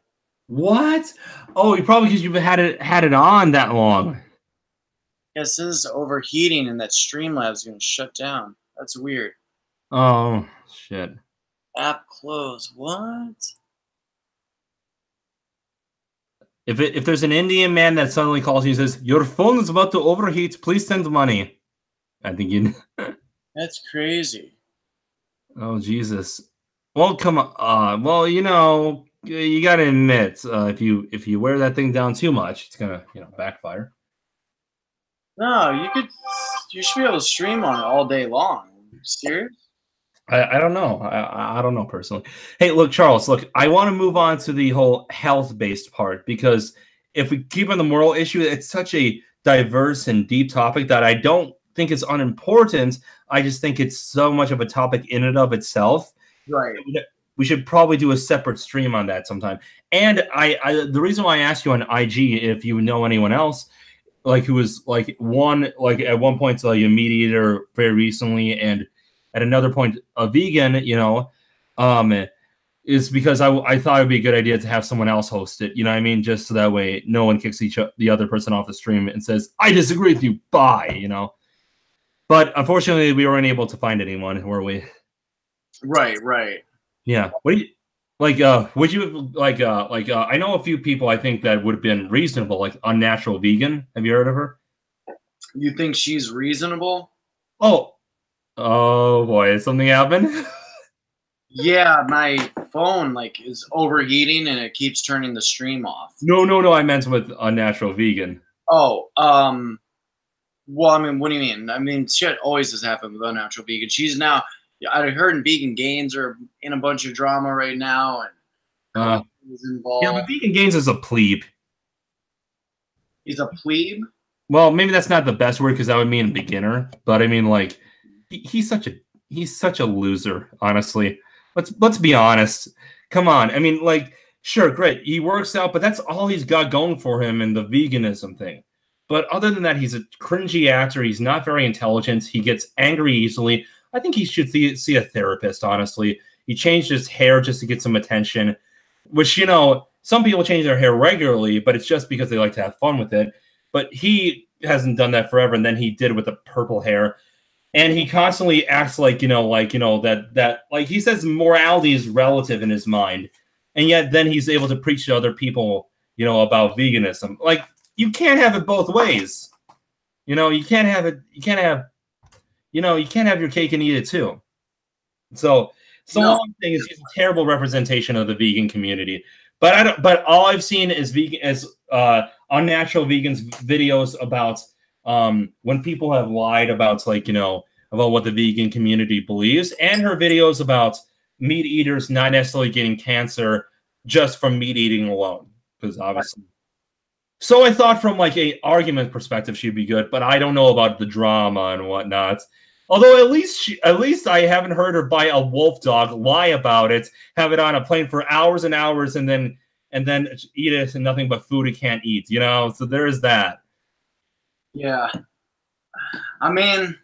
What? Oh, probably because you've had it on that long. Yeah, it says overheating and that Streamlabs going to shut down. That's weird. Oh shit. App close. What? If there's an Indian man that suddenly calls you and says, "Your phone is about to overheat, please send money," I think you. That's crazy. Oh Jesus. Well, come on. Well, you know, you got to admit, if you wear that thing down too much, it's gonna backfire. No, you should be able to stream on it all day long. Are you serious? I don't know. I don't know personally. Hey, look, Charles, I want to move on to the whole health-based part because if we keep on the moral issue, it's such a diverse and deep topic that I don't think it's unimportant. I just think it's so much of a topic in and of itself. Right. We should probably do a separate stream on that sometime. And the reason why I asked you on IG if you know anyone else who was at one point a meat eater very recently and at another point a vegan, is because I thought it would be a good idea to have someone else host it. You know what I mean? Just so that way no one kicks the other person off the stream and says, "I disagree with you, bye," But unfortunately, we weren't able to find anyone, were we? Right. Yeah. What do you would you I know a few people I think that would have been reasonable, like Unnatural Vegan. Have you heard of her? You think she's reasonable? Oh boy, did something happen? Yeah, my phone is overheating and it keeps turning the stream off. No, I meant with Unnatural Vegan. Oh, well, I mean, what do you mean? I mean, shit always has happened with Unnatural Vegan. She's now, I heard Vegan Gains are in a bunch of drama right now, and is involved. Yeah, but Vegan Gains is a plebe. He's a plebe? Well, maybe that's not the best word because that would mean beginner. But I mean, he's such a loser. Honestly, let's be honest. Come on, I mean, sure, great, he works out, but that's all he's got going for him in the veganism thing. But other than that, he's a cringy actor. He's not very intelligent. He gets angry easily. I think he should see a therapist, honestly. He changed his hair just to get some attention, which, some people change their hair regularly, but it's just because they like to have fun with it. But he hasn't done that forever, and then he did with the purple hair. And he constantly acts like he says morality is relative in his mind. And yet then he's able to preach to other people, about veganism. You can't have it both ways. You can't have your cake and eat it too. So all I'm saying is he's a terrible representation of the vegan community. But all I've seen is Unnatural Vegans videos about when people have lied about about what the vegan community believes, and her videos about meat eaters not necessarily getting cancer just from meat eating alone, because obviously. So I thought from a argument perspective she'd be good, but I don't know about the drama and whatnot. Although at least I haven't heard her buy a wolf dog, lie about it, have it on a plane for hours and hours, and then eat it and nothing but food it can't eat. So there is that. Yeah, I mean,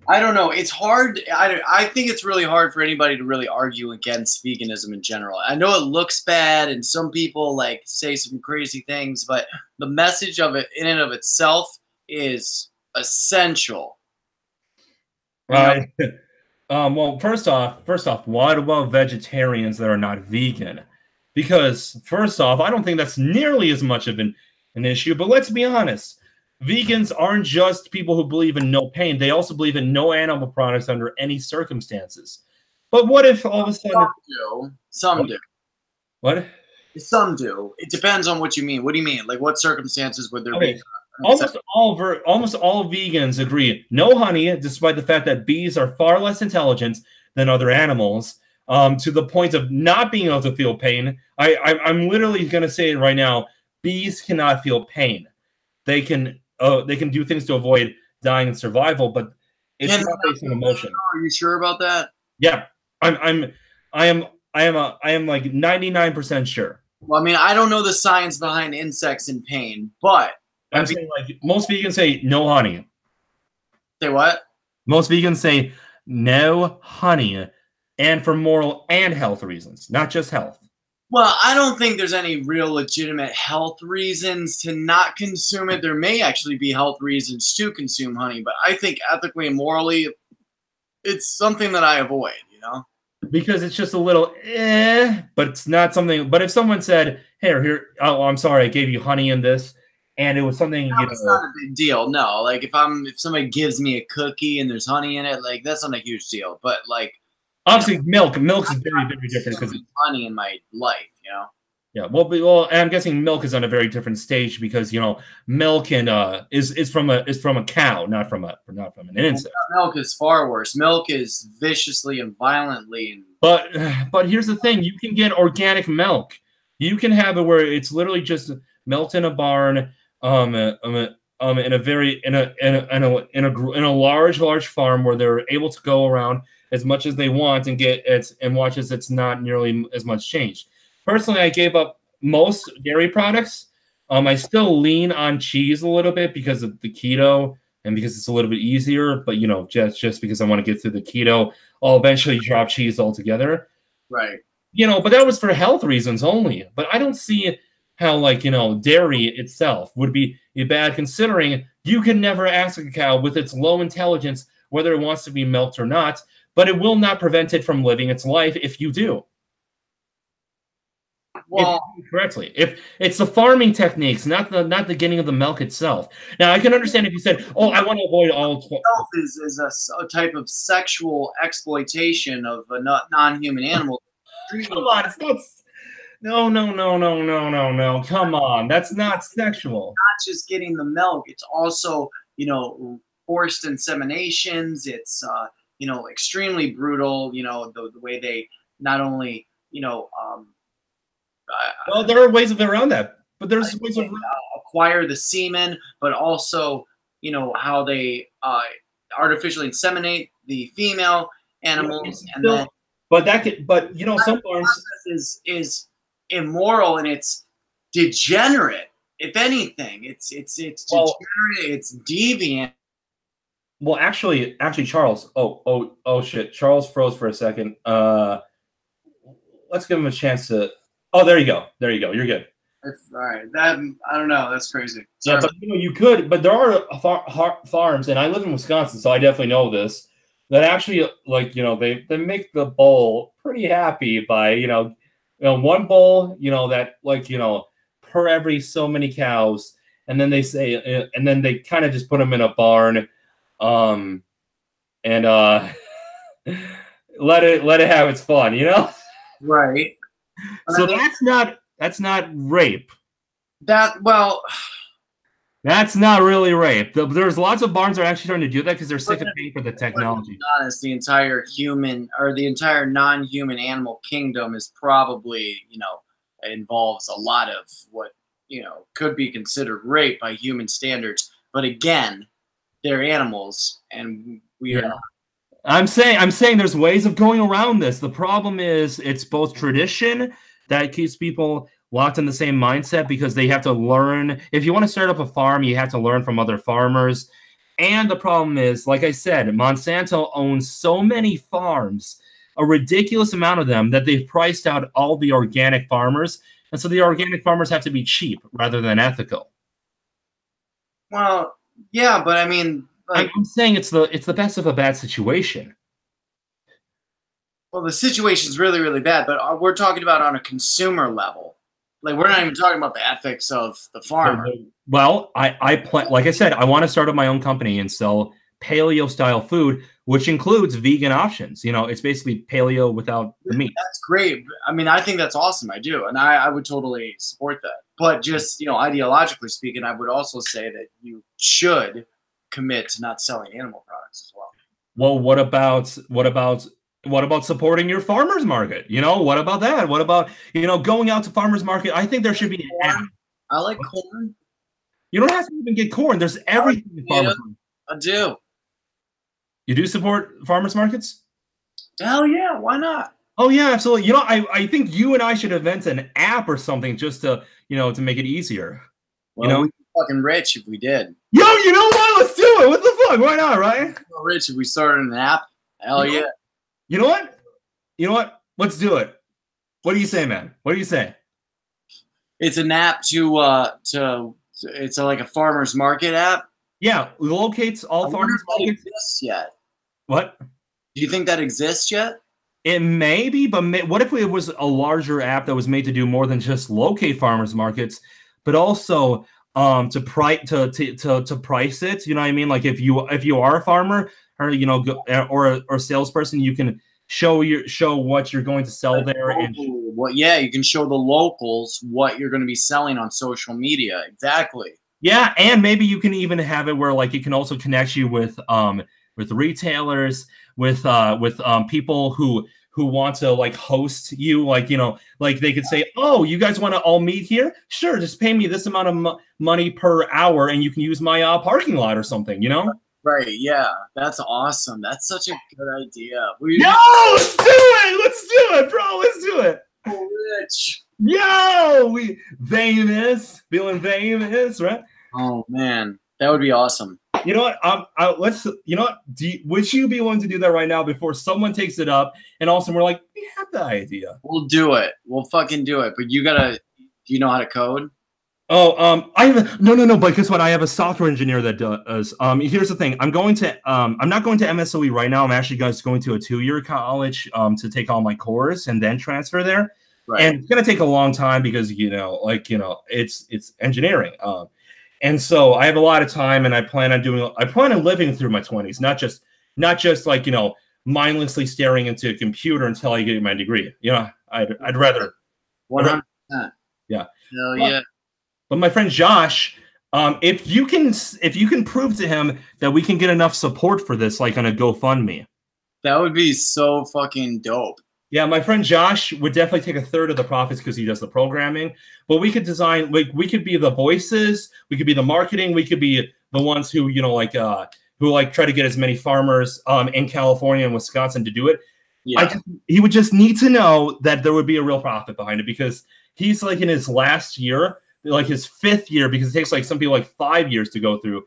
I don't know. It's hard. I think it's really hard for anybody to really argue against veganism in general. I know it looks bad, and some people say some crazy things, but the message of it in and of itself is essential. Right. Well, first off, what about vegetarians that are not vegan? Because first off, I don't think that's nearly as much of an issue. But let's be honest. Vegans aren't just people who believe in no pain. They also believe in no animal products under any circumstances. But what if all of a sudden... Some do. What? Some do. It depends on what you mean. What do you mean? What circumstances would there be? almost all vegans agree no honey, despite the fact that bees are far less intelligent than other animals, to the point of not being able to feel pain. I'm literally going to say it right now. Bees cannot feel pain. They can do things to avoid dying and survival, but it's not based on emotion. Are you sure about that? Yeah, I am like 99% sure. Well, I mean, I don't know the science behind insects and pain, but I'm saying, like, most vegans say no honey. Say what? Most vegans say no honey, and for moral and health reasons, not just health. Well, I don't think there's any real legitimate health reasons to not consume it. There may actually be health reasons to consume honey, but I think ethically and morally, it's something that I avoid, you know? Because it's just a little but it's not something. But if someone said, here, oh, I'm sorry, I gave you honey in this, and it was something, it's not a big deal. No, like if somebody gives me a cookie and there's honey in it, like that's not a huge deal. But like, obviously, milk is very, very different because it's honey in my life, you know. Yeah, well, and I'm guessing milk is on a very different stage because milk and is from a cow, not from an insect. Milk is far worse. Milk is viciously and violently. But here's the thing: you can get organic milk. You can have it where it's literally just milked in a barn, in a large farm where they're able to go around as much as they want and get it and watch as it's not nearly as much change. Personally, I gave up most dairy products. I still lean on cheese a little bit because of the keto and because it's a little bit easier. But just because I want to get through the keto, I'll eventually drop cheese altogether. Right. But that was for health reasons only. But I don't see how dairy itself would be bad, considering you can never ask a cow with its low intelligence whether it wants to be milked or not. But it will not prevent it from living its life if you do. Well, correctly, if it's the farming techniques, not the getting of the milk itself. Now, I can understand if you said, "Oh, I want to avoid all." Health is a type of sexual exploitation of a non-human animal. Come on, it's not. No. Come on, that's not sexual. Not just getting the milk; it's also forced inseminations. It's extremely brutal. The way they not only well, there are ways around that, but there's ways of acquire the semen, but also how they artificially inseminate the female animals, and then some farms is immoral and it's degenerate. If anything, it's degenerate. It's deviant. Well, actually, Charles. Oh, shit! Charles froze for a second. Let's give him a chance to. Oh, there you go. You're good. All right. That I don't know. That's crazy. Sorry. Yeah, but you could. But there are farms, and I live in Wisconsin, so I definitely know this. That actually, they make the bull pretty happy by one bull, that per every so many cows, and then they say, and then they kind of just put them in a barn, and let it have its fun, Right. So that's not rape. That's not really rape. There's lots of barns that are actually starting to do that because they're sick of paying for the technology. To be honest, the entire human or the entire non-human animal kingdom is probably, involves a lot of what, could be considered rape by human standards. But again, they're animals and we are not. I'm saying there's ways of going around this. The problem is it's both tradition that keeps people locked in the same mindset because they have to learn. If you want to start up a farm, you have to learn from other farmers. And the problem is, like I said, Monsanto owns so many farms, a ridiculous amount of them, that they've priced out all the organic farmers. And so the organic farmers have to be cheap rather than ethical. Well, yeah, but I mean, I'm saying it's the best of a bad situation. Well, the situation's really, really bad, but we're talking about on a consumer level. Like, we're not even talking about the ethics of the farmer. Well, like I said, I want to start up my own company and sell paleo-style food which includes vegan options. It's basically paleo without the meat. That's great. I mean, I think that's awesome. I do, and I would totally support that. But just ideologically speaking, I would also say that you should commit to not selling animal products as well. Well, what about supporting your farmers market? What about that? What about going out to farmers market? I think there should be an app. I like corn. You don't have to even get corn. There's everything in farmers market. I do. You do support farmers markets? Hell yeah, why not? Oh yeah, absolutely. I think you and I should invent an app or something just to to make it easier. Well, we'd be fucking rich if we did. Yo, you know what? Let's do it. What the fuck? Why not, right? We'd be rich if we started an app. Hell yeah. You know what? Let's do it. What do you say, man? What do you say? It's an app it's like a farmer's market app. Yeah, locates all farmers markets. Exists yet? What? Do you think that exists yet? It may be, but what if it was a larger app that was made to do more than just locate farmers markets, but also to price it? You know what I mean? Like if you are a farmer or or a salesperson, you can show what you're going to sell there. And you can show the locals what you're going to be selling on social media. Exactly. Yeah, and maybe you can even have it where like it can also connect you with retailers, with people who want to like host you, like like they could say, oh, you guys want to all meet here? Sure, just pay me this amount of money per hour, and you can use my parking lot or something. Right, yeah, that's awesome. That's such a good idea. Let's do it, bro. Let's do it. Rich. Yo, feeling famous, right? Oh man, that would be awesome. You know what? Would you be willing to do that right now before someone takes it up and also we're like, we have the idea? We'll do it. We'll fucking do it. But do you know how to code? Oh, I have no. But guess what? I have a software engineer that does. Here's the thing. I'm not going to MSOE right now. I'm actually just going to a 2-year college to take all my course and then transfer there. Right. And it's gonna take a long time because it's engineering. And so I have a lot of time, and I plan on living through my 20s, not just like mindlessly staring into a computer until I get my degree. I'd rather 100%. Yeah. Hell yeah. But my friend Josh, if you can prove to him that we can get enough support for this, like on a GoFundMe, that would be so fucking dope. Yeah, my friend Josh would definitely take a third of the profits because he does the programming. But we could design, like, we could be the voices, we could be the marketing, we could be the ones who, try to get as many farmers in California and Wisconsin to do it. Yeah. He would just need to know that there would be a real profit behind it because he's like in his last year, like his 5th year, because it takes like some people like 5 years to go through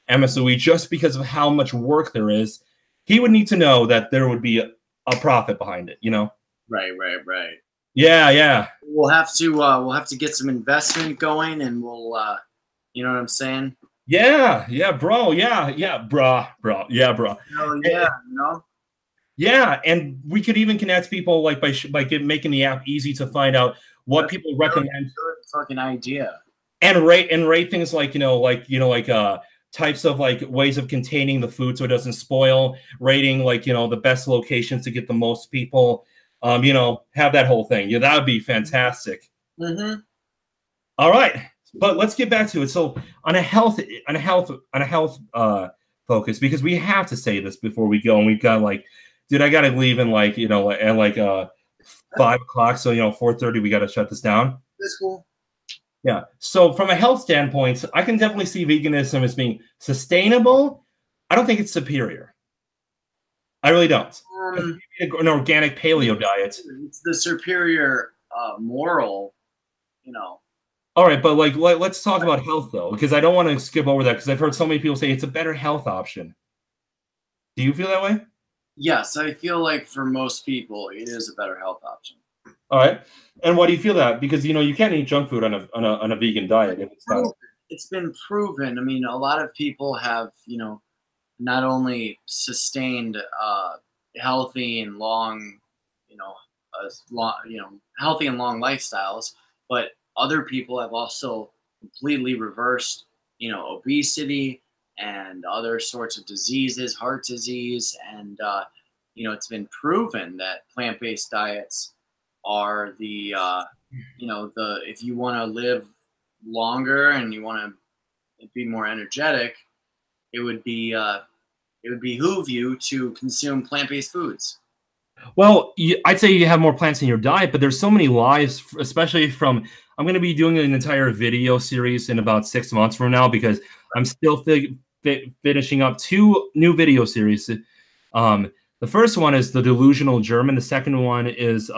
MSOE just because of how much work there is. He would need to know that there would be a profit behind it, Right. Yeah. We'll have to get some investment going, and we'll you know what I'm saying? Yeah, bro. Yeah, bro. Oh yeah, Yeah, and we could even connect people like by making the app easy to find out what people recommend. Good fucking idea. And rate things like types of like ways of containing the food so it doesn't spoil, rating like the best locations to get the most people, have that whole thing. Yeah, that would be fantastic. Mm-hmm. All right, but let's get back to it. So on a health focus, because we have to say this before we go, and we've got like, dude, I gotta leave in like at 5 o'clock, so 4:30 we gotta shut this down. That's cool. Yeah. So from a health standpoint, I can definitely see veganism as being sustainable. I don't think it's superior. I really don't. An organic paleo diet. It's the superior moral, All right, but like let's talk about health though, because I don't want to skip over that because I've heard so many people say it's a better health option. Do you feel that way? Yes, I feel like for most people it is a better health option. All right, and why do you feel that? Because you can't eat junk food on a vegan diet if it's not. It's been proven. I mean, a lot of people have not only sustained healthy and long, healthy and long lifestyles, but other people have also completely reversed obesity and other sorts of diseases, heart disease, and it's been proven that plant-based diets are the if you want to live longer and you want to be more energetic, it would behoove you to consume plant-based foods. Well, I'd say you have more plants in your diet, but there's so many lies, especially from. I'm going to be doing an entire video series in about 6 months from now because I'm still finishing up 2 new video series. The first one is The Delusional German. The second one is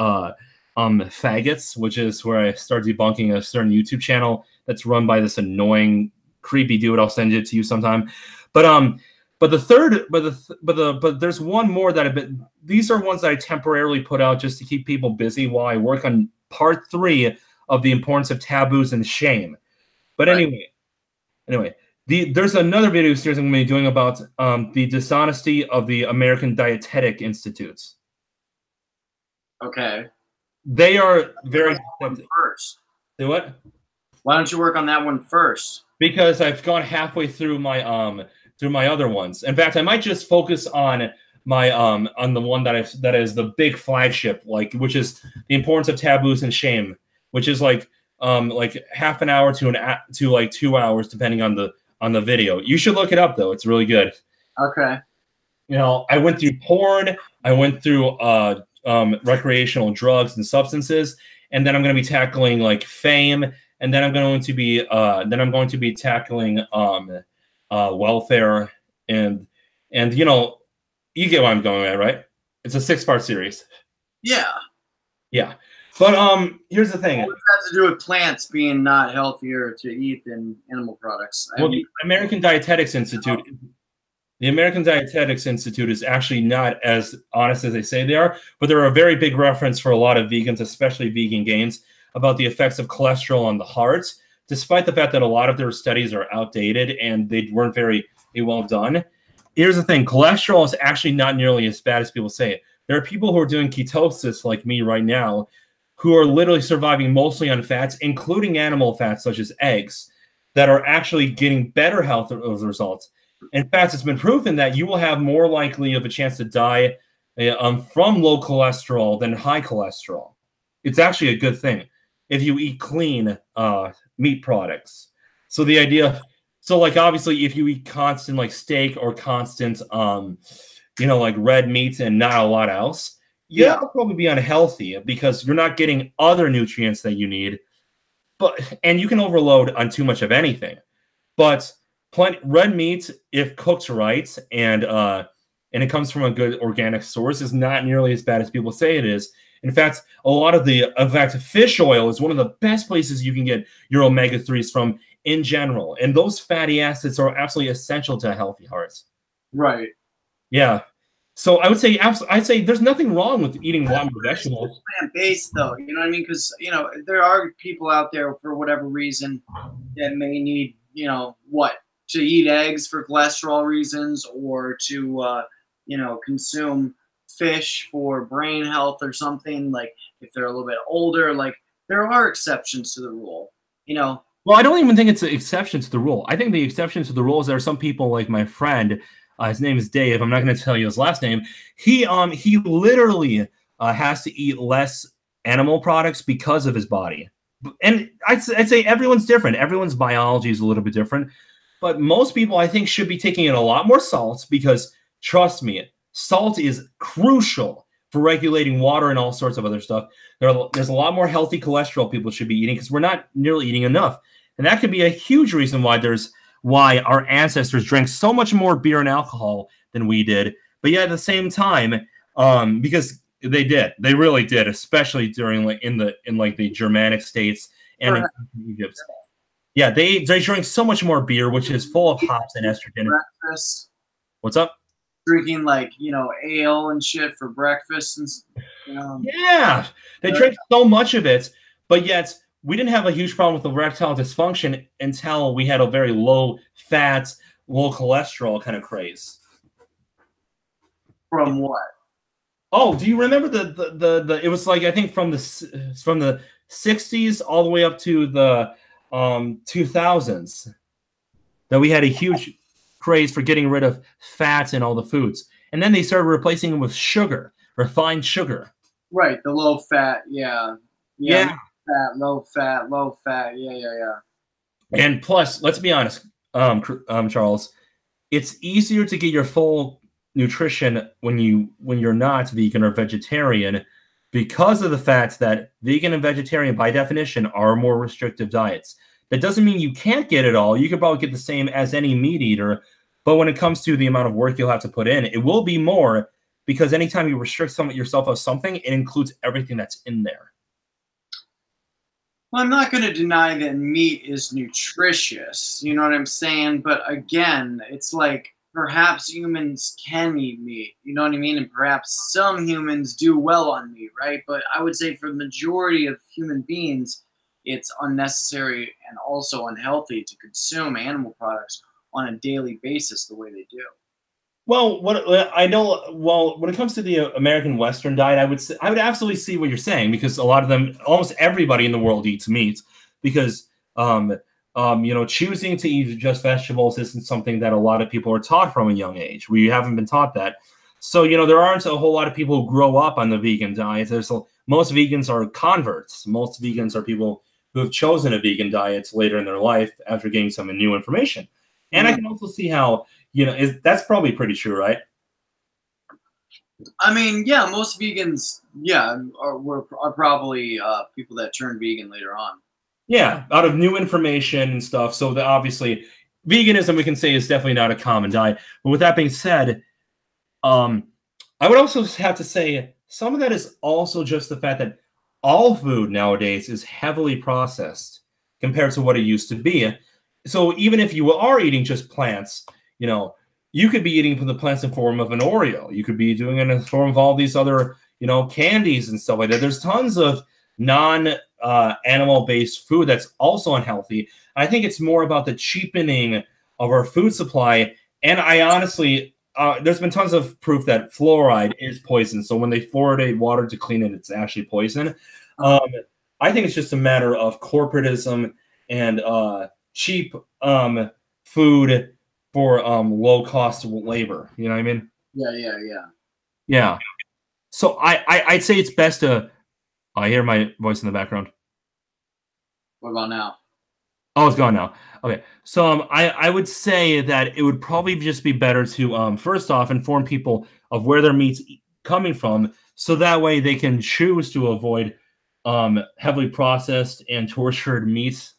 Faggots, which is where I start debunking a certain YouTube channel that's run by this annoying, creepy dude. I'll send it to you sometime. But the third, but there's one more that I've been. These are ones that I temporarily put out just to keep people busy while I work on part 3 of the importance of taboos and shame. But anyway, there's another video series I'm going to be doing about the dishonesty of the American Dietetic Institutes. Okay. They are very first. Do what? Why don't you work on that one first? Because I've gone halfway through my other ones. In fact, I might just focus on my on the one that is the big flagship, which is the importance of taboos and shame, which is like half an hour to like 2 hours depending on the video. You should look it up though; it's really good. Okay. I went through porn. I went through recreational drugs and substances, and then I'm going to be tackling like fame, and then I'm going to be tackling welfare and you get what I'm going at, right? It's a 6-part series. Yeah. But here's the thing. What does that have to do with plants being not healthier to eat than animal products? The American Dietetics Institute. The American Dietetics Institute is actually not as honest as they say they are, but they're a very big reference for a lot of vegans, especially vegan gains, about the effects of cholesterol on the heart, despite the fact that a lot of their studies are outdated and they weren't very well done. Here's the thing. Cholesterol is actually not nearly as bad as people say. There are people who are doing ketosis like me right now who are literally surviving mostly on fats, including animal fats such as eggs, that are actually getting better health as a result. In fact, it's been proven that you will have more likely of a chance to die from low cholesterol than high cholesterol. It's actually a good thing if you eat clean meat products. So the idea, obviously, if you eat constant like steak or constant, like red meat and not a lot else, you'll probably be unhealthy because you're not getting other nutrients that you need. And you can overload on too much of anything. But red meat, if cooked right and it comes from a good organic source, is not nearly as bad as people say it is. In fact, fish oil is one of the best places you can get your omega-3s from in general. And those fatty acids are absolutely essential to a healthy heart. Right. Yeah. So I'd say there's nothing wrong with eating raw vegetables. Plant-based, though, you know what I mean? Because there are people out there for whatever reason that may need, to eat eggs for cholesterol reasons, or to consume fish for brain health or something. Like if they're a little bit older, like there are exceptions to the rule. Well, I don't even think it's an exception to the rule. I think the exception to the rule is there are some people like my friend. His name is Dave. I'm not going to tell you his last name. He literally has to eat less animal products because of his body. And I'd say everyone's different. Everyone's biology is a little bit different. But most people, I think, should be taking in a lot more salt because, trust me, salt is crucial for regulating water and all sorts of other stuff. There's a lot more healthy cholesterol people should be eating because we're not nearly eating enough. And that could be a huge reason why our ancestors drank so much more beer and alcohol than we did. But yet at the same time, because they really did, especially during in the Germanic states and in Egypt. Yeah, they drink so much more beer, which is full of hops and estrogen. Breakfast. What's up? Drinking ale and shit for breakfast and Yeah, they drink so much of it, but yet we didn't have a huge problem with erectile dysfunction until we had a very low fat, low cholesterol kind of craze. From what? Oh, do you remember the? It was I think from the 60s all the way up to the 2000s that we had a huge craze for getting rid of fats in all the foods. And then they started replacing them with sugar, refined sugar. Right, the low fat, yeah. Yeah. Low fat, yeah. And plus, let's be honest, Charles, it's easier to get your full nutrition when you're not vegan or vegetarian because of the fact that vegan and vegetarian, by definition, are more restrictive diets. That doesn't mean you can't get it all. You could probably get the same as any meat eater, but when it comes to the amount of work you'll have to put in, it will be more because anytime you restrict yourself of something, it includes everything that's in there. Well, I'm not going to deny that meat is nutritious. You know what I'm saying? But again, it's like perhaps humans can eat meat. You know what I mean? And perhaps some humans do well on meat, right? But I would say for the majority of human beings, it's unnecessary and also unhealthy to consume animal products on a daily basis the way they do. Well, what I know, when it comes to the American Western diet, I would absolutely see what you're saying because a lot of them, almost everybody in the world eats meat because, choosing to eat just vegetables isn't something that a lot of people are taught from a young age. We haven't been taught that. So, there aren't a whole lot of people who grow up on the vegan diet. Most vegans are converts. Most vegans are people who have chosen a vegan diet later in their life after getting some new information. And I can also see how, that's probably pretty true, right? I mean, yeah, most vegans, are probably people that turn vegan later on. Yeah, out of new information and stuff. So obviously, veganism, we can say, is definitely not a common diet. But with that being said, I would also have to say some of that is also just the fact that all food nowadays is heavily processed compared to what it used to be. So even if you are eating just plants, you could be eating from the plants in form of an Oreo. You could be doing it in the form of all these other, candies and stuff like that. There's tons of non-animal-based food that's also unhealthy. I think it's more about the cheapening of our food supply. And I honestly, there's been tons of proof that fluoride is poison. So when they fluoridate water to clean it, it's actually poison. I think it's just a matter of corporatism and cheap food for low cost labor. You know what I mean? Yeah. So I'd say it's best to. I hear my voice in the background. What about now? Oh, it's gone now. Okay. So I would say that it would probably just be better to first off inform people of where their meat's coming from, so that way they can choose to avoid heavily processed and tortured meats.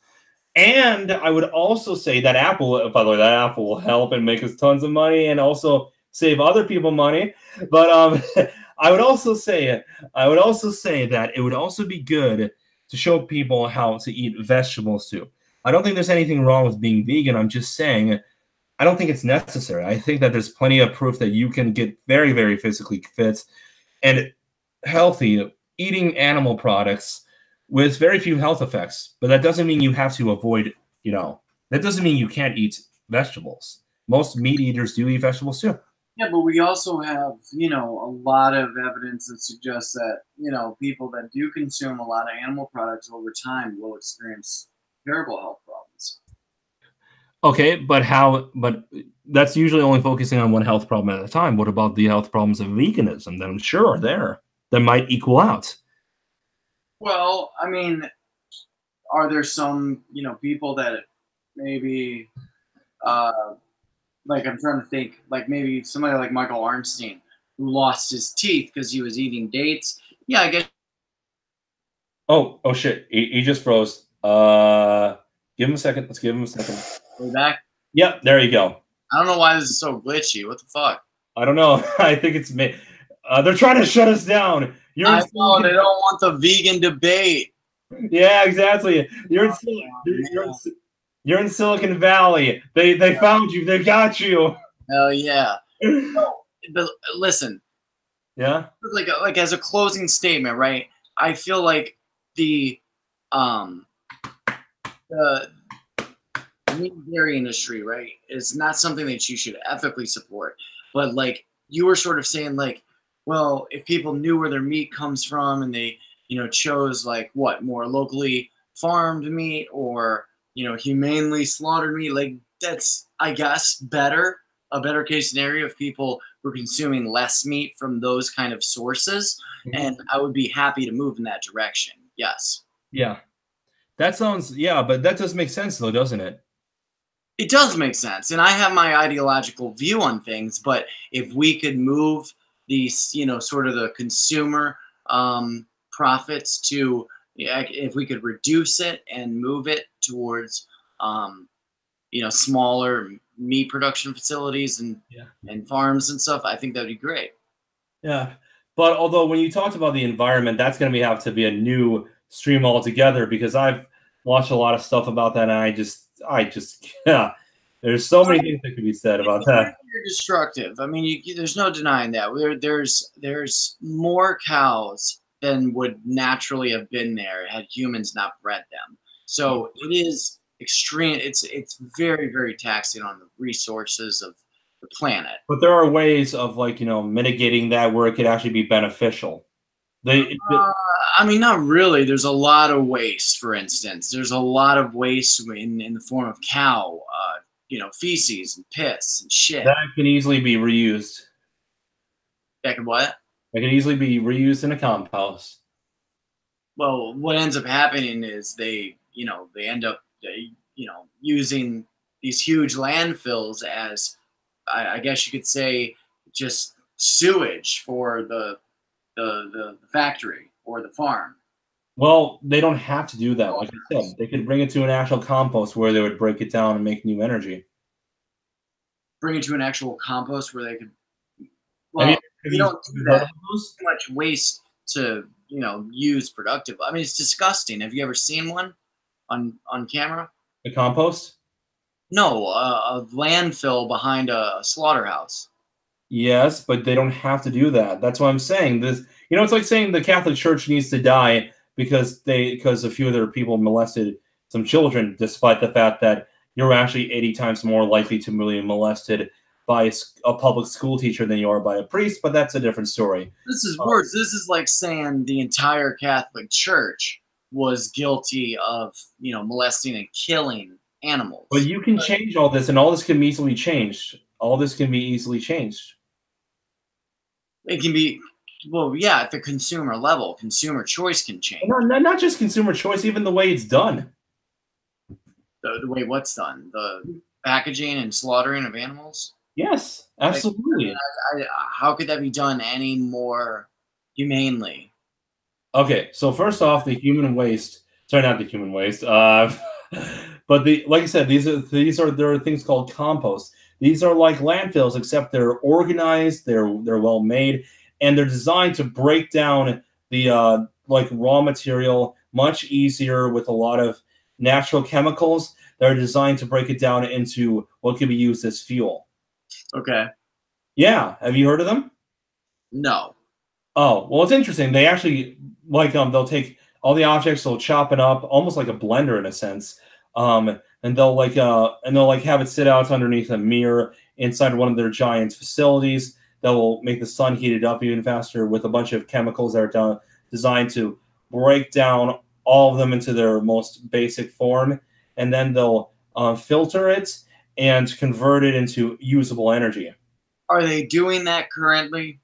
And I would also say that Apple, by the way, that Apple will help and make us tons of money and also save other people money. But I would also say that it would also be good to show people how to eat vegetables too. I don't think there's anything wrong with being vegan. I'm just saying I don't think it's necessary. I think that there's plenty of proof that you can get very, very physically fit and healthy eating animal products with very few health effects. But that doesn't mean you have to avoid, that doesn't mean you can't eat vegetables. Most meat eaters do eat vegetables too. Yeah, but we also have, a lot of evidence that suggests that, people that do consume a lot of animal products over time will experience terrible health problems. Okay, but that's usually only focusing on one health problem at a time. What about the health problems of veganism that I'm sure are there that might equal out? Well, I mean, are there some, people that maybe, like I'm trying to think, like maybe somebody like Michael Arnstein who lost his teeth because he was eating dates? Yeah, I guess. Oh shit! He just froze. Give him a second. Let's give him a second. Are we back? Yep, there you go. I don't know why this is so glitchy. What the fuck? I don't know. I think it's me. They're trying to shut us down. I know, they don't want the vegan debate. Yeah, exactly. You're in Silicon Valley. They found you. They got you. Hell yeah. But listen. Yeah. Like as a closing statement, right? I feel like the meat and dairy industry, right, is not something that you should ethically support. But like you were sort of saying, like, well, if people knew where their meat comes from and they, chose like what, more locally farmed meat or, humanely slaughtered meat, like that's I guess better. A better case scenario if people were consuming less meat from those kind of sources, and I would be happy to move in that direction. Yes. Yeah. That sounds, yeah, but that does make sense though, doesn't it? It does make sense, and I have my ideological view on things, but if we could move these, sort of the consumer profits to, yeah, if we could reduce it and move it towards, smaller meat production facilities and farms and stuff, I think that'd be great. Yeah. But although when you talked about the environment, that's going to have to be a new stream altogether because I've watched a lot of stuff about that, and I just, yeah, there's so many things that could be said about that. You're destructive. I mean, there's no denying that. There's more cows than would naturally have been there had humans not bred them. So it is extreme. It's very, very taxing on the resources of the planet. But there are ways of mitigating that where it could actually be beneficial. I mean, not really. There's a lot of waste, for instance. There's a lot of waste in the form of cow, feces and piss and shit. That can easily be reused. That could what? That can easily be reused in a compost. Well, what ends up happening is they end up, using these huge landfills as, I guess you could say, just sewage for the factory or the farm. Well, they don't have to do that. Like I said, they could bring it to an actual compost where they would break it down and make new energy. Bring it to an actual compost where they could. Well, you don't do that. Too much waste to use productive. I mean, it's disgusting. Have you ever seen one on camera? A compost? No, a landfill behind a slaughterhouse. Yes, but they don't have to do that. That's what I'm saying. This, it's like saying the Catholic Church needs to die because a few of their people molested some children, despite the fact that you're actually 80 times more likely to be molested by a public school teacher than you are by a priest, but that's a different story. This is worse. This is like saying the entire Catholic Church was guilty of, molesting and killing animals. But you can change all this, and all this can be easily changed. All this can be easily changed. It can be, well, yeah, at the consumer level, consumer choice can change. Not just consumer choice, even the way it's done. The way what's done? The packaging and slaughtering of animals? Yes, absolutely. How could that be done any more humanely? Okay, so first off, the human waste. Sorry, not the human waste. But like I said, there are things called compost. These are like landfills, except they're organized, they're well made, and they're designed to break down the raw material much easier with a lot of natural chemicals that are designed to break it down into what can be used as fuel. Okay. Yeah, have you heard of them? No. Oh, well, it's interesting. They actually they'll take all the objects, they'll chop it up, almost like a blender in a sense. And they'll have it sit out underneath a mirror inside one of their giant facilities that will make the sun heat it up even faster with a bunch of chemicals that are designed to break down all of them into their most basic form, and then they'll filter it and convert it into usable energy. Are they doing that currently?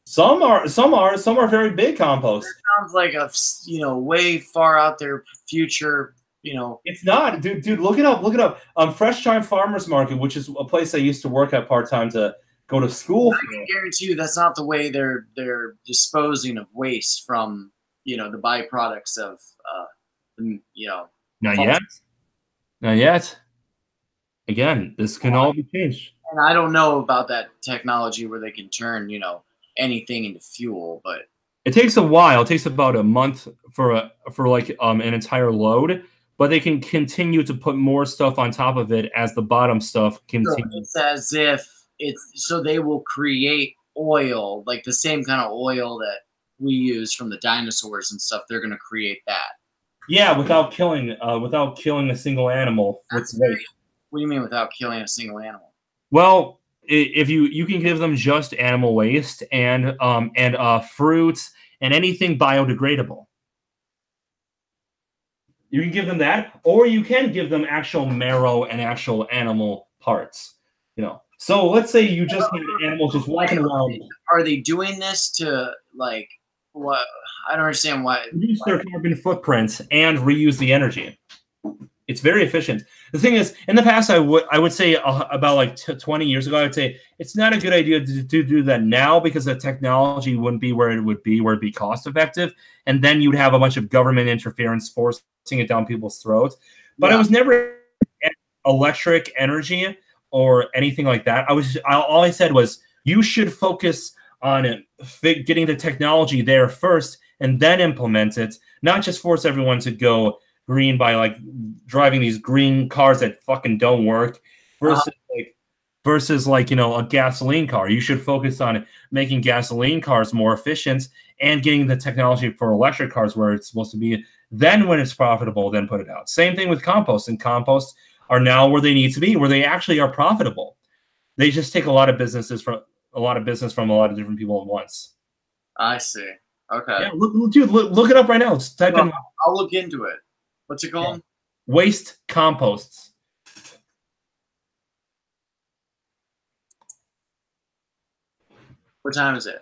Some are very big compost. It sounds like a way far out there future. It's not, dude. Look it up. Fresh Time Farmers Market, which is a place I used to work at part time to go to school. I can guarantee you that's not the way they're disposing of waste from the byproducts of Not yet. Again, this can all be changed. And I don't know about that technology where they can turn anything into fuel, but it takes a while. It takes about a month for an entire load. But they can continue to put more stuff on top of it as the bottom stuff continues. So it's as if so they will create oil, like the same kind of oil that we use from the dinosaurs and stuff. They're going to create that. Yeah, without killing a single animal. What do you mean without killing a single animal? Well, if you can give them just animal waste and fruits and anything biodegradable. You can give them that, or you can give them actual marrow and actual animal parts. So let's say you just have animals just walking around. Are they doing this to like what? I don't understand why. Reduce their carbon footprint and reuse the energy. It's very efficient. The thing is, in the past, I would say about like 20 years ago, I would say it's not a good idea to do that now because the technology wouldn't be where it'd be cost effective, and then you'd have a bunch of government interference forcing it down people's throats. But it was never electric energy or anything like that. All I said was you should focus on getting the technology there first and then implement it, not just force everyone to go green by like driving these green cars that fucking don't work versus like a gasoline car. You should focus on making gasoline cars more efficient and getting the technology for electric cars where it's supposed to be. Then when it's profitable, then put it out. Same thing with compost. And compost are now where they need to be, where they actually are profitable. They just take a lot of business from a lot of different people at once. I see. Okay. Yeah, look it up right now. Just type in. I'll look into it. What's it called? Waste composts. What time is it?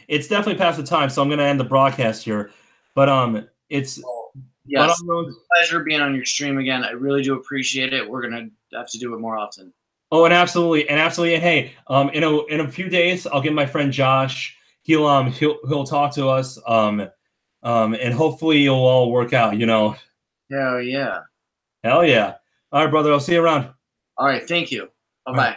It's definitely past the time, so I'm going to end the broadcast here. But it's yes, it's a pleasure being on your stream again. I really do appreciate it. We're going to have to do it more often. Oh, and absolutely, and hey, in a few days, I'll get my friend Josh. He'll talk to us. And hopefully it'll all work out. Hell yeah. Hell yeah. All right, brother. I'll see you around. All right. Thank you. Bye-bye. Right.